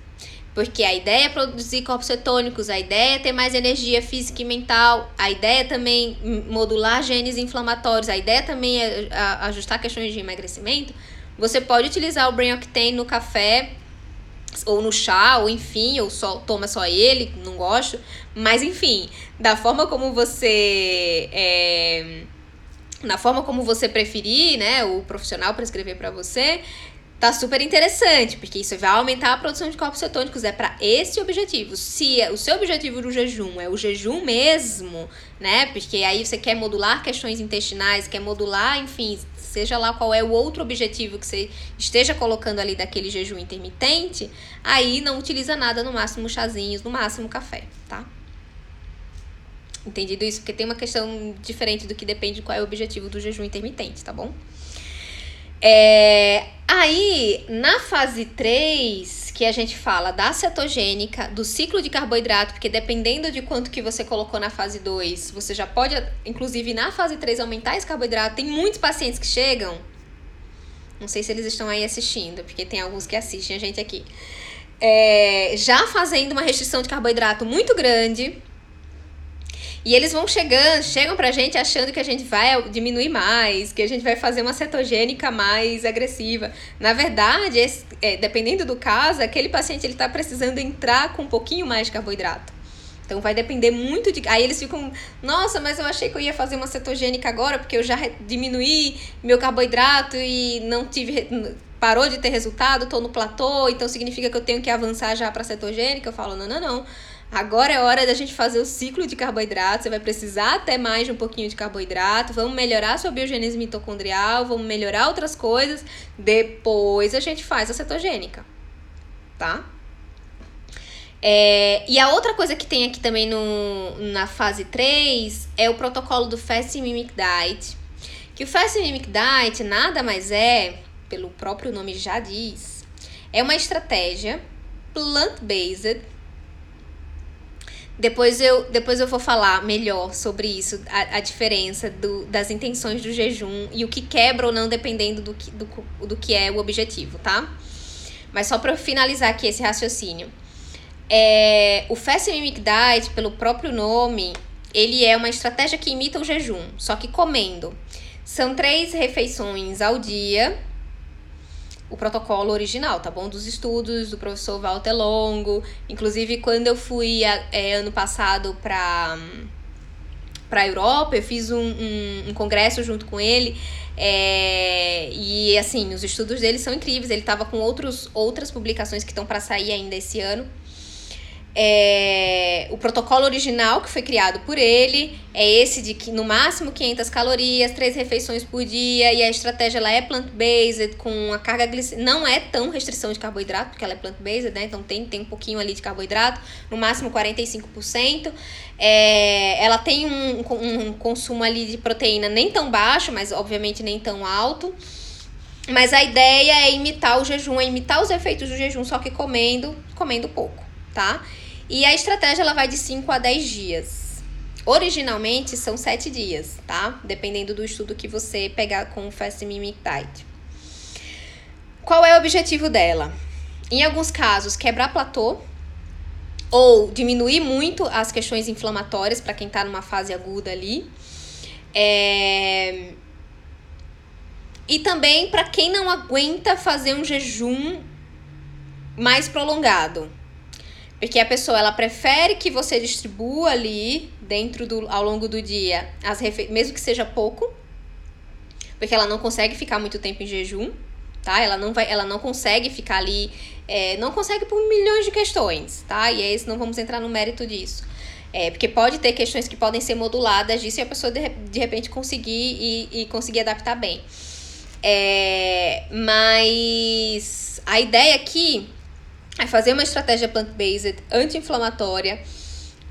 [SPEAKER 1] Porque a ideia é produzir corpos cetônicos, a ideia é ter mais energia física e mental, a ideia é também modular genes inflamatórios, a ideia também é ajustar questões de emagrecimento. Você pode utilizar o Brain Octane no café, ou no chá, ou enfim, ou toma só ele, não gosto. Mas enfim, da forma como você preferir, né, o profissional prescrever para você... Tá super interessante, porque isso vai aumentar a produção de corpos cetônicos, para esse objetivo. Se o seu objetivo do jejum é o jejum mesmo, né, porque aí você quer modular questões intestinais, quer modular, enfim, seja lá qual é o outro objetivo que você esteja colocando ali daquele jejum intermitente, aí não utiliza nada, no máximo chazinhos, no máximo café, tá? Entendido isso? Porque tem uma questão diferente do que depende de qual é o objetivo do jejum intermitente, tá bom? Aí, na fase 3, que a gente fala da cetogênica, do ciclo de carboidrato, porque dependendo de quanto que você colocou na fase 2, você já pode, inclusive na fase 3, aumentar esse carboidrato. Tem muitos pacientes que chegam, não sei se eles estão aí assistindo, porque tem alguns que assistem a gente aqui, já fazendo uma restrição de carboidrato muito grande. E eles chegam pra gente achando que a gente vai diminuir mais, que a gente vai fazer uma cetogênica mais agressiva. Na verdade, dependendo do caso, aquele paciente ele tá precisando entrar com um pouquinho mais de carboidrato. Então vai depender muito de... Aí eles ficam, nossa, mas eu achei que eu ia fazer uma cetogênica agora, porque eu já diminuí meu carboidrato e não tive... Parou de ter resultado, tô no platô, então significa que eu tenho que avançar já pra cetogênica. Eu falo, não. Agora é hora da gente fazer o ciclo de carboidrato, você vai precisar até mais de um pouquinho de carboidrato, vamos melhorar sua biogênese mitocondrial, vamos melhorar outras coisas, depois a gente faz a cetogênica, tá? E a outra coisa que tem aqui também na fase 3 é o protocolo do Fasting Mimic Diet, que o Fasting Mimic Diet nada mais pelo próprio nome já diz, é uma estratégia plant-based. Depois eu vou falar melhor sobre isso, a diferença das intenções do jejum e o que quebra ou não, dependendo do que é o objetivo, tá? Mas só para finalizar aqui esse raciocínio. O Fasting Mimic Diet, pelo próprio nome, ele é uma estratégia que imita o jejum, só que comendo. São 3 refeições ao dia, o protocolo original, tá bom? Dos estudos do professor Walter Longo. Inclusive, quando eu fui ano passado pra Europa, eu fiz um congresso junto com ele. E assim, os estudos dele são incríveis. Ele tava com outras publicações que estão para sair ainda esse ano. O protocolo original que foi criado por ele é esse de que no máximo 500 calorias, 3 refeições por dia, e a estratégia ela é plant-based, com a carga glicêmica, não é tão restrição de carboidrato, porque ela é plant-based, né? Então tem um pouquinho ali de carboidrato, no máximo 45%. Ela tem um consumo ali de proteína nem tão baixo, mas obviamente nem tão alto. Mas a ideia é imitar o jejum, é imitar os efeitos do jejum, só que comendo pouco, tá? E a estratégia ela vai de 5 a 10 dias. Originalmente são 7 dias, tá? Dependendo do estudo que você pegar com o Fasting Mimic Diet. Qual é o objetivo dela? Em alguns casos, quebrar platô ou diminuir muito as questões inflamatórias para quem tá numa fase aguda ali. E também para quem não aguenta fazer um jejum mais prolongado. Porque a pessoa, ela prefere que você distribua ali, ao longo do dia, mesmo que seja pouco, porque ela não consegue ficar muito tempo em jejum, tá? Ela não consegue ficar ali, não consegue por milhões de questões, tá? E não vamos entrar no mérito disso. Porque pode ter questões que podem ser moduladas disso e a pessoa, de repente, conseguir e conseguir adaptar bem. Mas a ideia aqui é fazer uma estratégia plant-based anti-inflamatória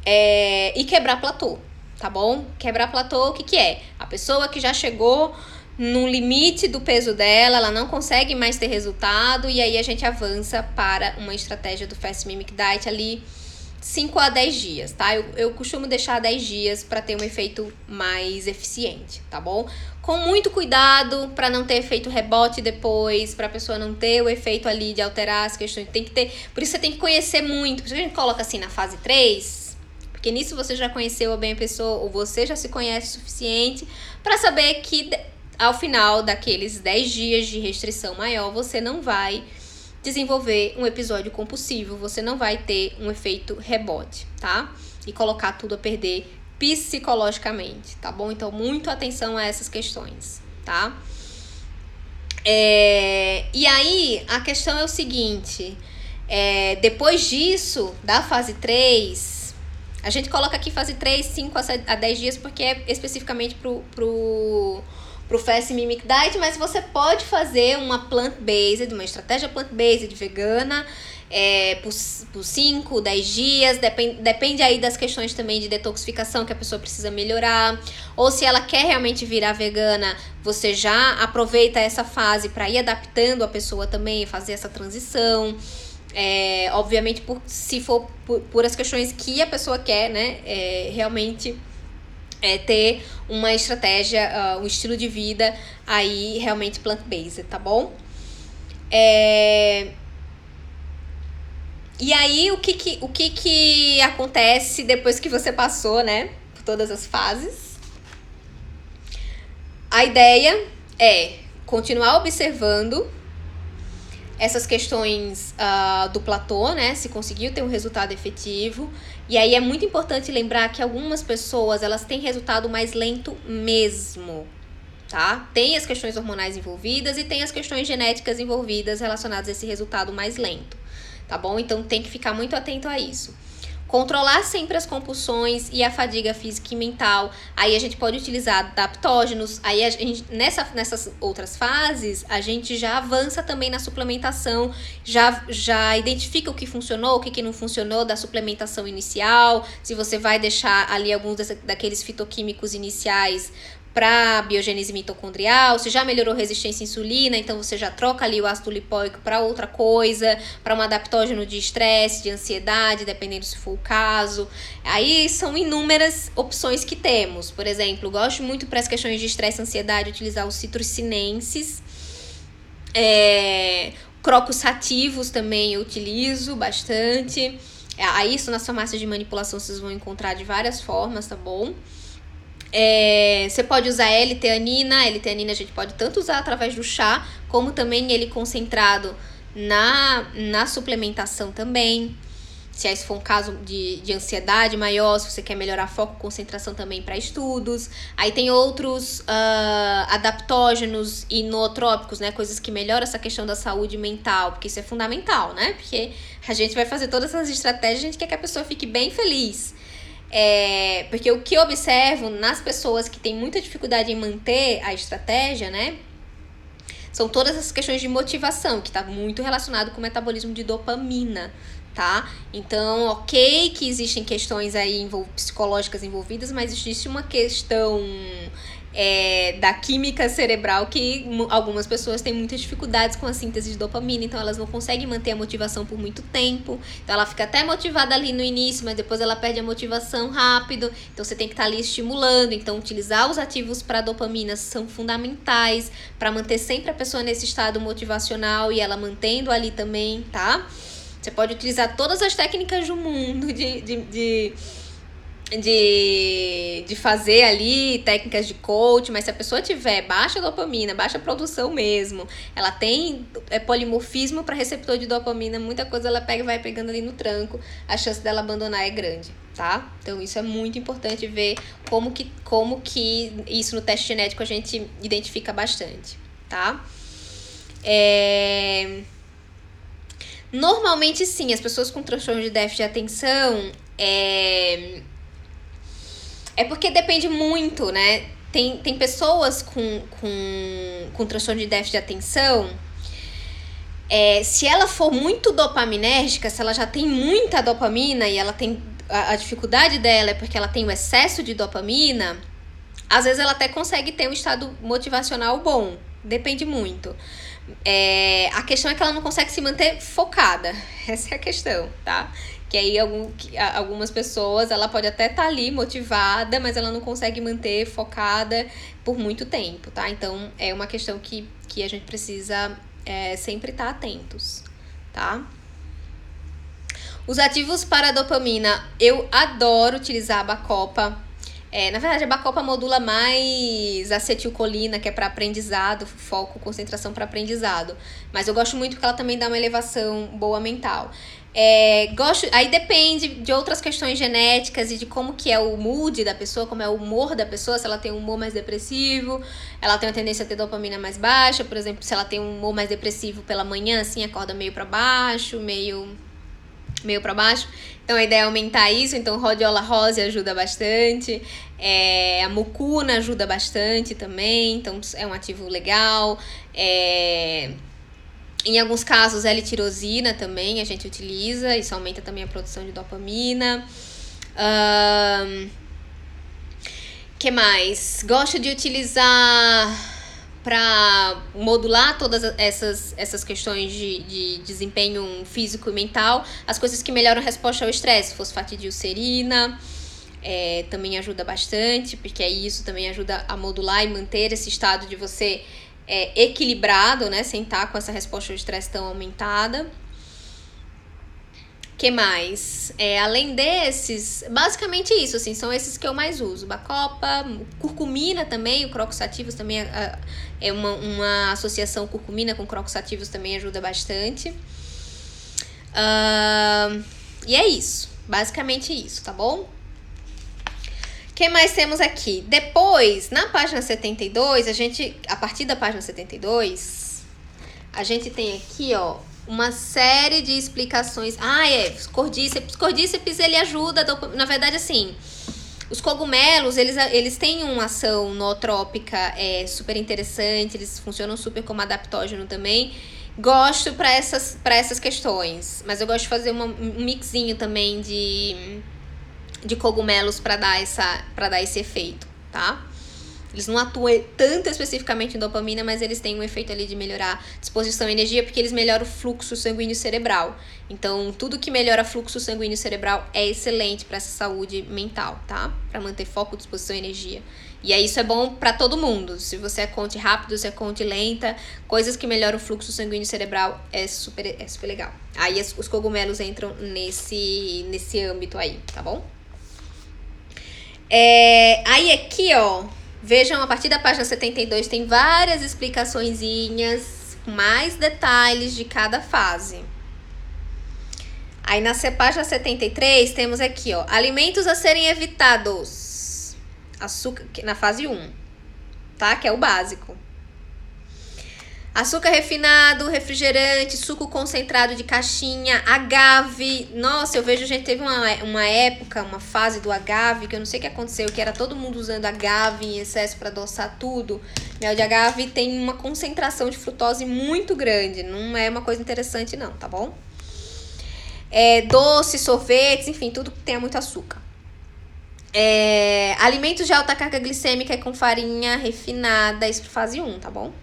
[SPEAKER 1] e quebrar platô, tá bom? Quebrar platô, o que é? A pessoa que já chegou no limite do peso dela, ela não consegue mais ter resultado, e aí a gente avança para uma estratégia do Fasting Mimic Diet ali 5 a 10 dias, tá? Eu costumo deixar 10 dias para ter um efeito mais eficiente, tá bom? Com muito cuidado para não ter efeito rebote depois, para a pessoa não ter o efeito ali de alterar as questões. Por isso você tem que conhecer muito. Por isso a gente coloca assim na fase 3, porque nisso você já conheceu bem a pessoa, ou você já se conhece o suficiente para saber que ao final daqueles 10 dias de restrição maior, você não vai desenvolver um episódio compulsivo, você não vai ter um efeito rebote, tá? E colocar tudo a perder psicologicamente, tá bom? Então, muito atenção a essas questões, tá? E aí, a questão é o seguinte, depois disso, da fase 3, a gente coloca aqui fase 3, 5 a 10 dias, porque é especificamente pro Fasting Mimic Diet, mas você pode fazer uma plant-based, uma estratégia plant-based vegana, por 5, 10 dias, depende aí das questões também de detoxificação que a pessoa precisa melhorar, ou se ela quer realmente virar vegana, você já aproveita essa fase para ir adaptando a pessoa também, fazer essa transição. Obviamente, se for por as questões que a pessoa quer, né, realmente ter uma estratégia, um estilo de vida aí realmente plant-based, tá bom? E aí, o que acontece depois que você passou, né, por todas as fases? A ideia é continuar observando essas questões do platô, né, se conseguiu ter um resultado efetivo. E aí é muito importante lembrar que algumas pessoas, elas têm resultado mais lento mesmo, tá? Tem as questões hormonais envolvidas e tem as questões genéticas envolvidas relacionadas a esse resultado mais lento, tá bom? Então tem que ficar muito atento a isso. Controlar sempre as compulsões e a fadiga física e mental. Aí a gente pode utilizar adaptógenos. Aí a gente, nessas outras fases, a gente já avança também na suplementação, já identifica o que funcionou, o que não funcionou da suplementação inicial, se você vai deixar ali alguns daqueles fitoquímicos iniciais para biogênese mitocondrial, se já melhorou resistência à insulina, então você já troca ali o ácido lipóico para outra coisa, para um adaptógeno de estresse, de ansiedade, dependendo se for o caso. Aí são inúmeras opções que temos. Por exemplo, gosto muito para as questões de estresse e ansiedade utilizar os citrussinenses. Crocos sativos também eu utilizo bastante. Isso nas farmácias de manipulação vocês vão encontrar de várias formas, tá bom? Você pode usar L-teanina. A L-teanina a gente pode tanto usar através do chá, como também ele concentrado na suplementação também. Se esse for um caso de ansiedade maior, se você quer melhorar foco, concentração também para estudos. Aí tem outros adaptógenos e nootrópicos, né? Coisas que melhoram essa questão da saúde mental, porque isso é fundamental, né? Porque a gente vai fazer todas essas estratégias, a gente quer que a pessoa fique bem feliz. Porque o que eu observo nas pessoas que têm muita dificuldade em manter a estratégia, né? São todas as questões de motivação, que está muito relacionado com o metabolismo de dopamina, tá? Então, ok que existem questões aí psicológicas envolvidas, mas existe uma questão da química cerebral que algumas pessoas têm muitas dificuldades com a síntese de dopamina, então elas não conseguem manter a motivação por muito tempo. Então ela fica até motivada ali no início, mas depois ela perde a motivação rápido. Então você tem que estar ali estimulando. Então utilizar os ativos para dopamina são fundamentais para manter sempre a pessoa nesse estado motivacional e ela mantendo ali também, tá? Você pode utilizar todas as técnicas do mundo de fazer ali técnicas de coach, mas se a pessoa tiver baixa dopamina, baixa produção mesmo, ela tem polimorfismo para receptor de dopamina, muita coisa ela pega e vai pegando ali no tranco, a chance dela abandonar é grande, tá? Então isso é muito importante ver como que isso no teste genético a gente identifica bastante, tá? Normalmente sim, as pessoas com transtorno de déficit de atenção porque depende muito, né? Tem pessoas com transtorno de déficit de atenção, se ela for muito dopaminérgica, se ela já tem muita dopamina e ela tem a dificuldade dela é porque ela tem o excesso de dopamina, às vezes ela até consegue ter um estado motivacional bom, depende muito. A questão é que ela não consegue se manter focada, essa é a questão, tá? Que aí algumas pessoas, ela pode até estar ali motivada, mas ela não consegue manter focada por muito tempo, tá? Então, é uma questão que a gente precisa sempre estar atentos, tá? Os ativos para a dopamina, eu adoro utilizar a Bacopa. Na verdade, a Bacopa modula mais acetilcolina, que é para aprendizado, foco, concentração para aprendizado. Mas eu gosto muito porque ela também dá uma elevação boa mental. Aí depende de outras questões genéticas e de como que é o mood da pessoa, como é o humor da pessoa, se ela tem um humor mais depressivo, ela tem uma tendência a ter dopamina mais baixa, por exemplo, se ela tem um humor mais depressivo pela manhã, assim, acorda meio para baixo, meio para baixo. Então a ideia é aumentar isso. Então Rhodiola rose ajuda bastante, a mucuna ajuda bastante também, então é um ativo legal. Em alguns casos, L-tirosina também a gente utiliza, isso aumenta também a produção de dopamina. Que mais? Gosto de utilizar para modular todas essas questões de desempenho físico e mental, as coisas que melhoram a resposta ao estresse, fosfatidilcerina, também ajuda bastante, porque isso também ajuda a modular e manter esse estado de você equilibrado, né, sem estar com essa resposta ao estresse tão aumentada. Que mais? Além desses, basicamente isso, assim, são esses que eu mais uso. Bacopa, curcumina também, o Crocus sativus também é uma associação curcumina com Crocus sativus também ajuda bastante. E é isso, basicamente isso, tá bom? O que mais temos aqui? Depois, na página 72, a partir da página 72, a gente tem aqui, ó, uma série de explicações. Cordíceps, ele ajuda, na verdade, assim, os cogumelos, eles têm uma ação nootrópica super interessante, eles funcionam super como adaptógeno também. Gosto para essas questões, mas eu gosto de fazer um mixinho também de cogumelos para dar esse efeito, tá? Eles não atuam tanto especificamente em dopamina, mas eles têm um efeito ali de melhorar disposição e energia, porque eles melhoram o fluxo sanguíneo cerebral. Então, tudo que melhora fluxo sanguíneo cerebral é excelente para essa saúde mental, tá? Para manter foco, disposição e energia. E aí isso é bom para todo mundo. Se você é conte rápido, se é conte lenta, coisas que melhoram o fluxo sanguíneo cerebral é super legal. Aí os cogumelos entram nesse âmbito aí, tá bom? Aí aqui, ó, vejam, a partir da página 72 tem várias explicaçõezinhas, com mais detalhes de cada fase. Aí na página 73 temos aqui, ó, alimentos a serem evitados. Açúcar, na fase 1, tá? Que é o básico. Açúcar refinado, refrigerante, suco concentrado de caixinha, agave. Nossa, eu vejo, gente, teve uma época, uma fase do agave, que eu não sei o que aconteceu, que era todo mundo usando agave em excesso para adoçar tudo. Mel de agave tem uma concentração de frutose muito grande, não é uma coisa interessante não, tá bom? Doces, sorvetes, enfim, tudo que tenha muito açúcar. Alimentos de alta carga glicêmica com farinha refinada, isso para fase 1, tá bom?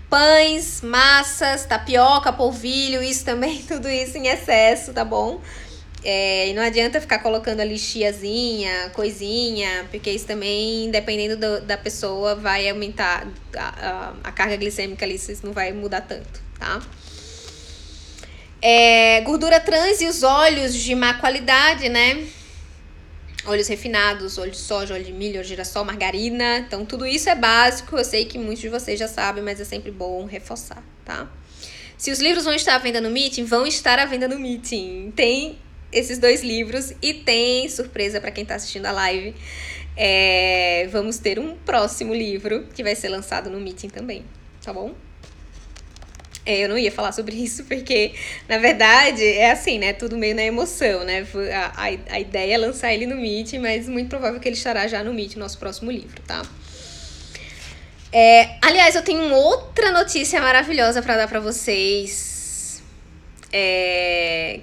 [SPEAKER 1] Pães, massas, tapioca, polvilho, isso também, tudo isso em excesso, tá bom? E não adianta ficar colocando ali chiazinha, coisinha, porque isso também, dependendo da pessoa, vai aumentar a carga glicêmica ali, isso não vai mudar tanto, tá? Gordura trans e os óleos de má qualidade, né? Óleos refinados, óleo de soja, óleo de milho, óleo de girassol, margarina. Então, tudo isso é básico. Eu sei que muitos de vocês já sabem, mas é sempre bom reforçar, tá? Se os livros vão estar à venda no Meeting, vão estar à venda no Meeting. Tem esses 2 livros e tem surpresa para quem tá assistindo a live. Vamos ter um próximo livro que vai ser lançado no Meeting também, tá bom? Eu não ia falar sobre isso porque, na verdade, é assim, né? Tudo meio na emoção, né? A ideia é lançar ele no Meet, mas muito provável que ele estará já no Meet, nosso próximo livro, tá? Aliás, eu tenho outra notícia maravilhosa para dar para vocês.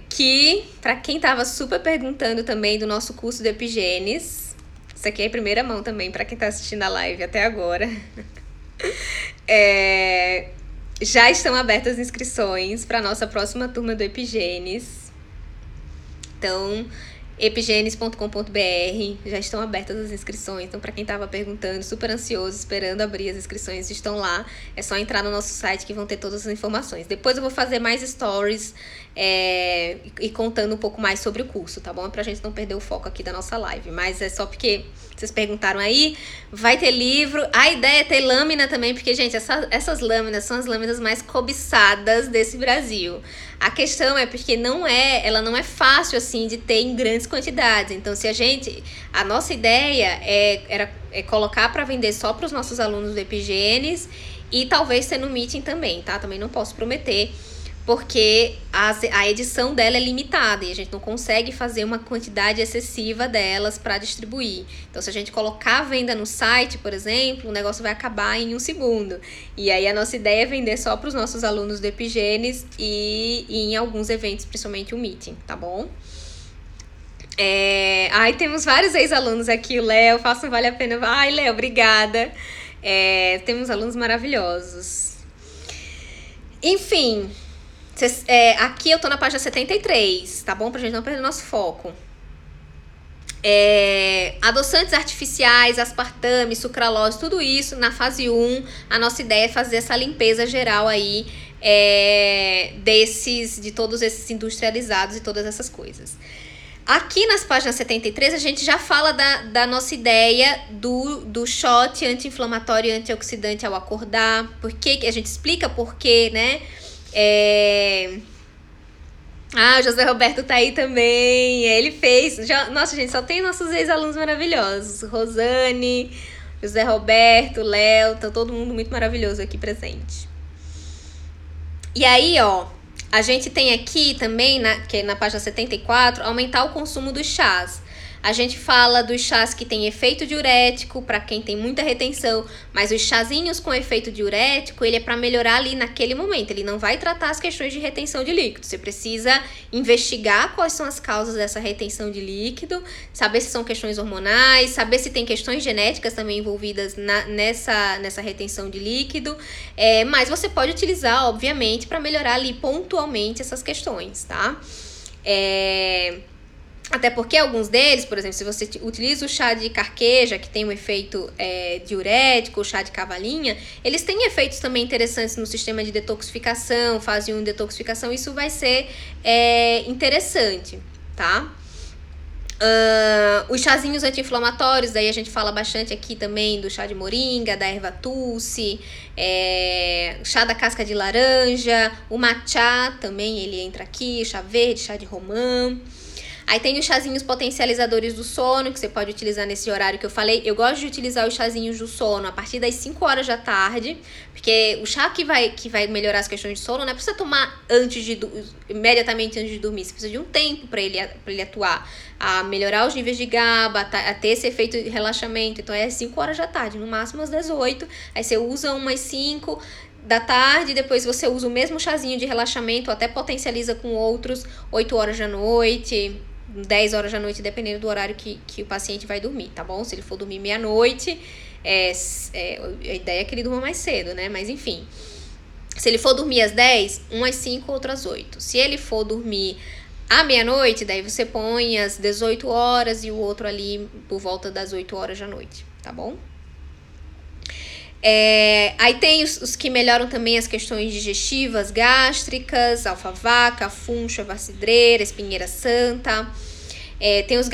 [SPEAKER 1] Que, para quem tava super perguntando também do nosso curso de Epigenes, isso aqui é em primeira mão também, para quem tá assistindo a live até agora. Já estão abertas as inscrições para a nossa próxima turma do Epigenes. Então, epigenes.com.br, já estão abertas as inscrições. Então, para quem estava perguntando, super ansioso, esperando abrir as inscrições, estão lá. É só entrar no nosso site que vão ter todas as informações. Depois eu vou fazer mais stories e contando um pouco mais sobre o curso, tá bom? É pra gente não perder o foco aqui da nossa live. Mas é só porque vocês perguntaram aí, vai ter livro. A ideia é ter lâmina também, porque, gente, essas lâminas são as lâminas mais cobiçadas desse Brasil. A questão é porque ela não é fácil, assim, de ter em grandes quantidades. Então, a nossa ideia é colocar para vender só para os nossos alunos do Epigenes e talvez ter no Meeting também, tá? Também não posso prometer, porque a edição dela é limitada e a gente não consegue fazer uma quantidade excessiva delas para distribuir. Então, se a gente colocar a venda no site, por exemplo, o negócio vai acabar em 1 segundo. E aí, a nossa ideia é vender só para os nossos alunos do Epigenes e em alguns eventos, principalmente o Meeting, tá bom? Temos vários ex-alunos aqui, o Léo, faça um Vale a Pena. Ai, Léo, obrigada. Temos alunos maravilhosos. Enfim, aqui eu tô na página 73, tá bom? Pra gente não perder o nosso foco. Adoçantes artificiais, aspartame, sucralose, tudo isso na fase 1. A nossa ideia é fazer essa limpeza geral aí de todos esses industrializados e todas essas coisas. Aqui nas páginas 73, a gente já fala da nossa ideia do shot anti-inflamatório e antioxidante ao acordar. Porque a gente explica por quê, né? O José Roberto tá aí também. Ele fez. Nossa, gente, só tem nossos ex-alunos maravilhosos. Rosane, José Roberto, Léo, tá todo mundo muito maravilhoso aqui presente. E aí, ó. A gente tem aqui também, que é na página 74, aumentar o consumo dos chás. A gente fala dos chás que tem efeito diurético, para quem tem muita retenção, mas os chazinhos com efeito diurético, ele é para melhorar ali naquele momento. Ele não vai tratar as questões de retenção de líquido. Você precisa investigar quais são as causas dessa retenção de líquido, saber se são questões hormonais, saber se tem questões genéticas também envolvidas nessa retenção de líquido. Mas você pode utilizar, obviamente, para melhorar ali pontualmente essas questões, tá? Até porque alguns deles, por exemplo, se você utiliza o chá de carqueja, que tem um efeito diurético, o chá de cavalinha, eles têm efeitos também interessantes no sistema de detoxificação, fase 1 de detoxificação, isso vai ser interessante, tá? Os chazinhos anti-inflamatórios, daí a gente fala bastante aqui também do chá de moringa, da erva tulsi, chá da casca de laranja, o matcha também ele entra aqui, chá verde, chá de romã. Aí tem os chazinhos potencializadores do sono, que você pode utilizar nesse horário que eu falei. Eu gosto de utilizar os chazinhos do sono a partir das 5 horas da tarde, porque o chá que vai melhorar as questões de sono não é pra você tomar imediatamente antes de dormir. Você precisa de um tempo para ele atuar, a melhorar os níveis de GABA, a ter esse efeito de relaxamento. Então é às 5 horas da tarde, no máximo às 18. Aí você usa umas 5 da tarde, depois você usa o mesmo chazinho de relaxamento, até potencializa com outros 8 horas da noite, 10 horas da noite, dependendo do horário que o paciente vai dormir, tá bom? Se ele for dormir meia-noite, a ideia é que ele durma mais cedo, né? Mas enfim, se ele for dormir às 10, um às 5, outro às 8. Se ele for dormir à meia-noite, daí você põe às 18 horas e o outro ali por volta das 8 horas da noite, tá bom? Aí tem os que melhoram também as questões digestivas, gástricas, alfavaca, funcho, avacidreira, espinheira santa. Tem os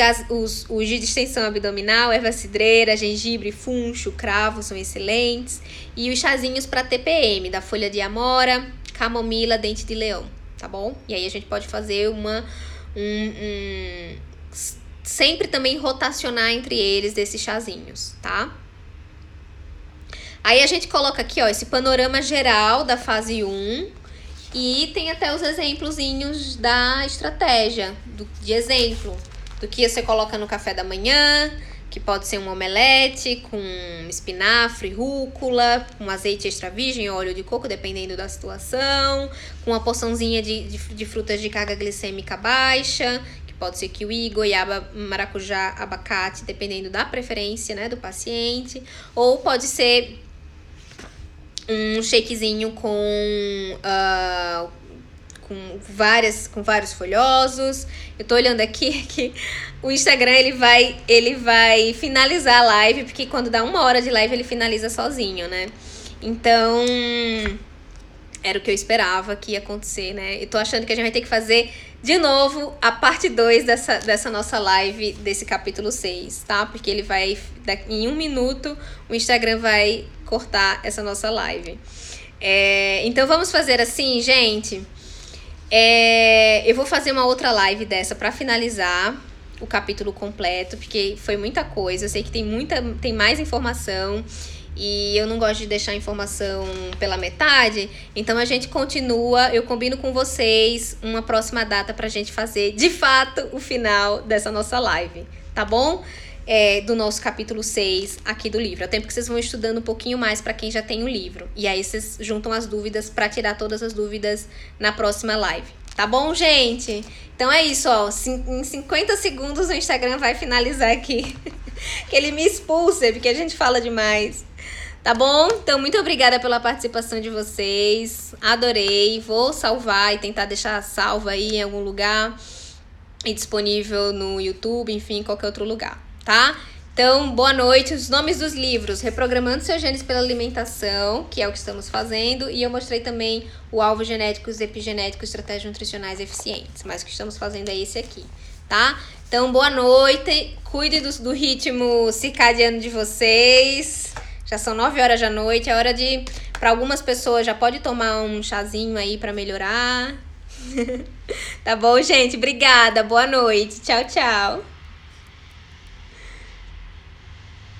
[SPEAKER 1] de distensão abdominal, erva cidreira, gengibre, funcho, cravo, são excelentes. E os chazinhos para TPM, da folha de amora, camomila, dente de leão, tá bom? E aí a gente pode fazer sempre também rotacionar entre eles desses chazinhos, tá? Aí a gente coloca aqui, ó, esse panorama geral da fase 1 e tem até os exemplozinhos da estratégia, de exemplo, do que você coloca no café da manhã, que pode ser um omelete com espinafre, rúcula, com azeite extra virgem, óleo de coco, dependendo da situação, com uma porçãozinha de frutas de carga glicêmica baixa, que pode ser kiwi, goiaba, maracujá, abacate, dependendo da preferência, né, do paciente, ou pode ser um shakezinho com vários folhosos. Eu tô olhando aqui que o Instagram ele vai finalizar a live, porque quando dá 1 hora de live ele finaliza sozinho, né? Então, era o que eu esperava que ia acontecer, né? Eu tô achando que a gente vai ter que fazer de novo a parte 2 dessa nossa live, desse capítulo 6, tá? Porque ele vai, em 1 minuto, o Instagram vai cortar essa nossa live. Então, vamos fazer assim, gente. Eu vou fazer uma outra live dessa pra finalizar o capítulo completo, porque foi muita coisa. Eu sei que tem mais informação. e eu não gosto de deixar a informação pela metade, então a gente continua, eu combino com vocês uma próxima data pra gente fazer, de fato, o final dessa nossa live, tá bom? Do nosso capítulo 6 aqui do livro. É o tempo que vocês vão estudando um pouquinho mais para quem já tem o livro. E aí vocês juntam as dúvidas para tirar todas as dúvidas na próxima live. Tá bom, gente? Então é isso, ó. Em 50 segundos o Instagram vai finalizar aqui. Que ele me expulsa, porque a gente fala demais. Tá bom? Então, muito obrigada pela participação de vocês. Adorei. Vou salvar e tentar deixar salvo aí em algum lugar. E disponível no YouTube, enfim, em qualquer outro lugar. Tá? Então, boa noite. Os nomes dos livros: Reprogramando Seus Genes pela Alimentação, que é o que estamos fazendo, e eu mostrei também o Alvo Genéticos, Epigenéticos, Estratégias Nutricionais Eficientes, mas o que estamos fazendo é esse aqui, tá? Então, boa noite. Cuide do ritmo circadiano de vocês. Já são 9 horas da noite, é hora de... Para algumas pessoas já pode tomar um chazinho aí para melhorar. Tá bom, gente? Obrigada. Boa noite. Tchau, tchau.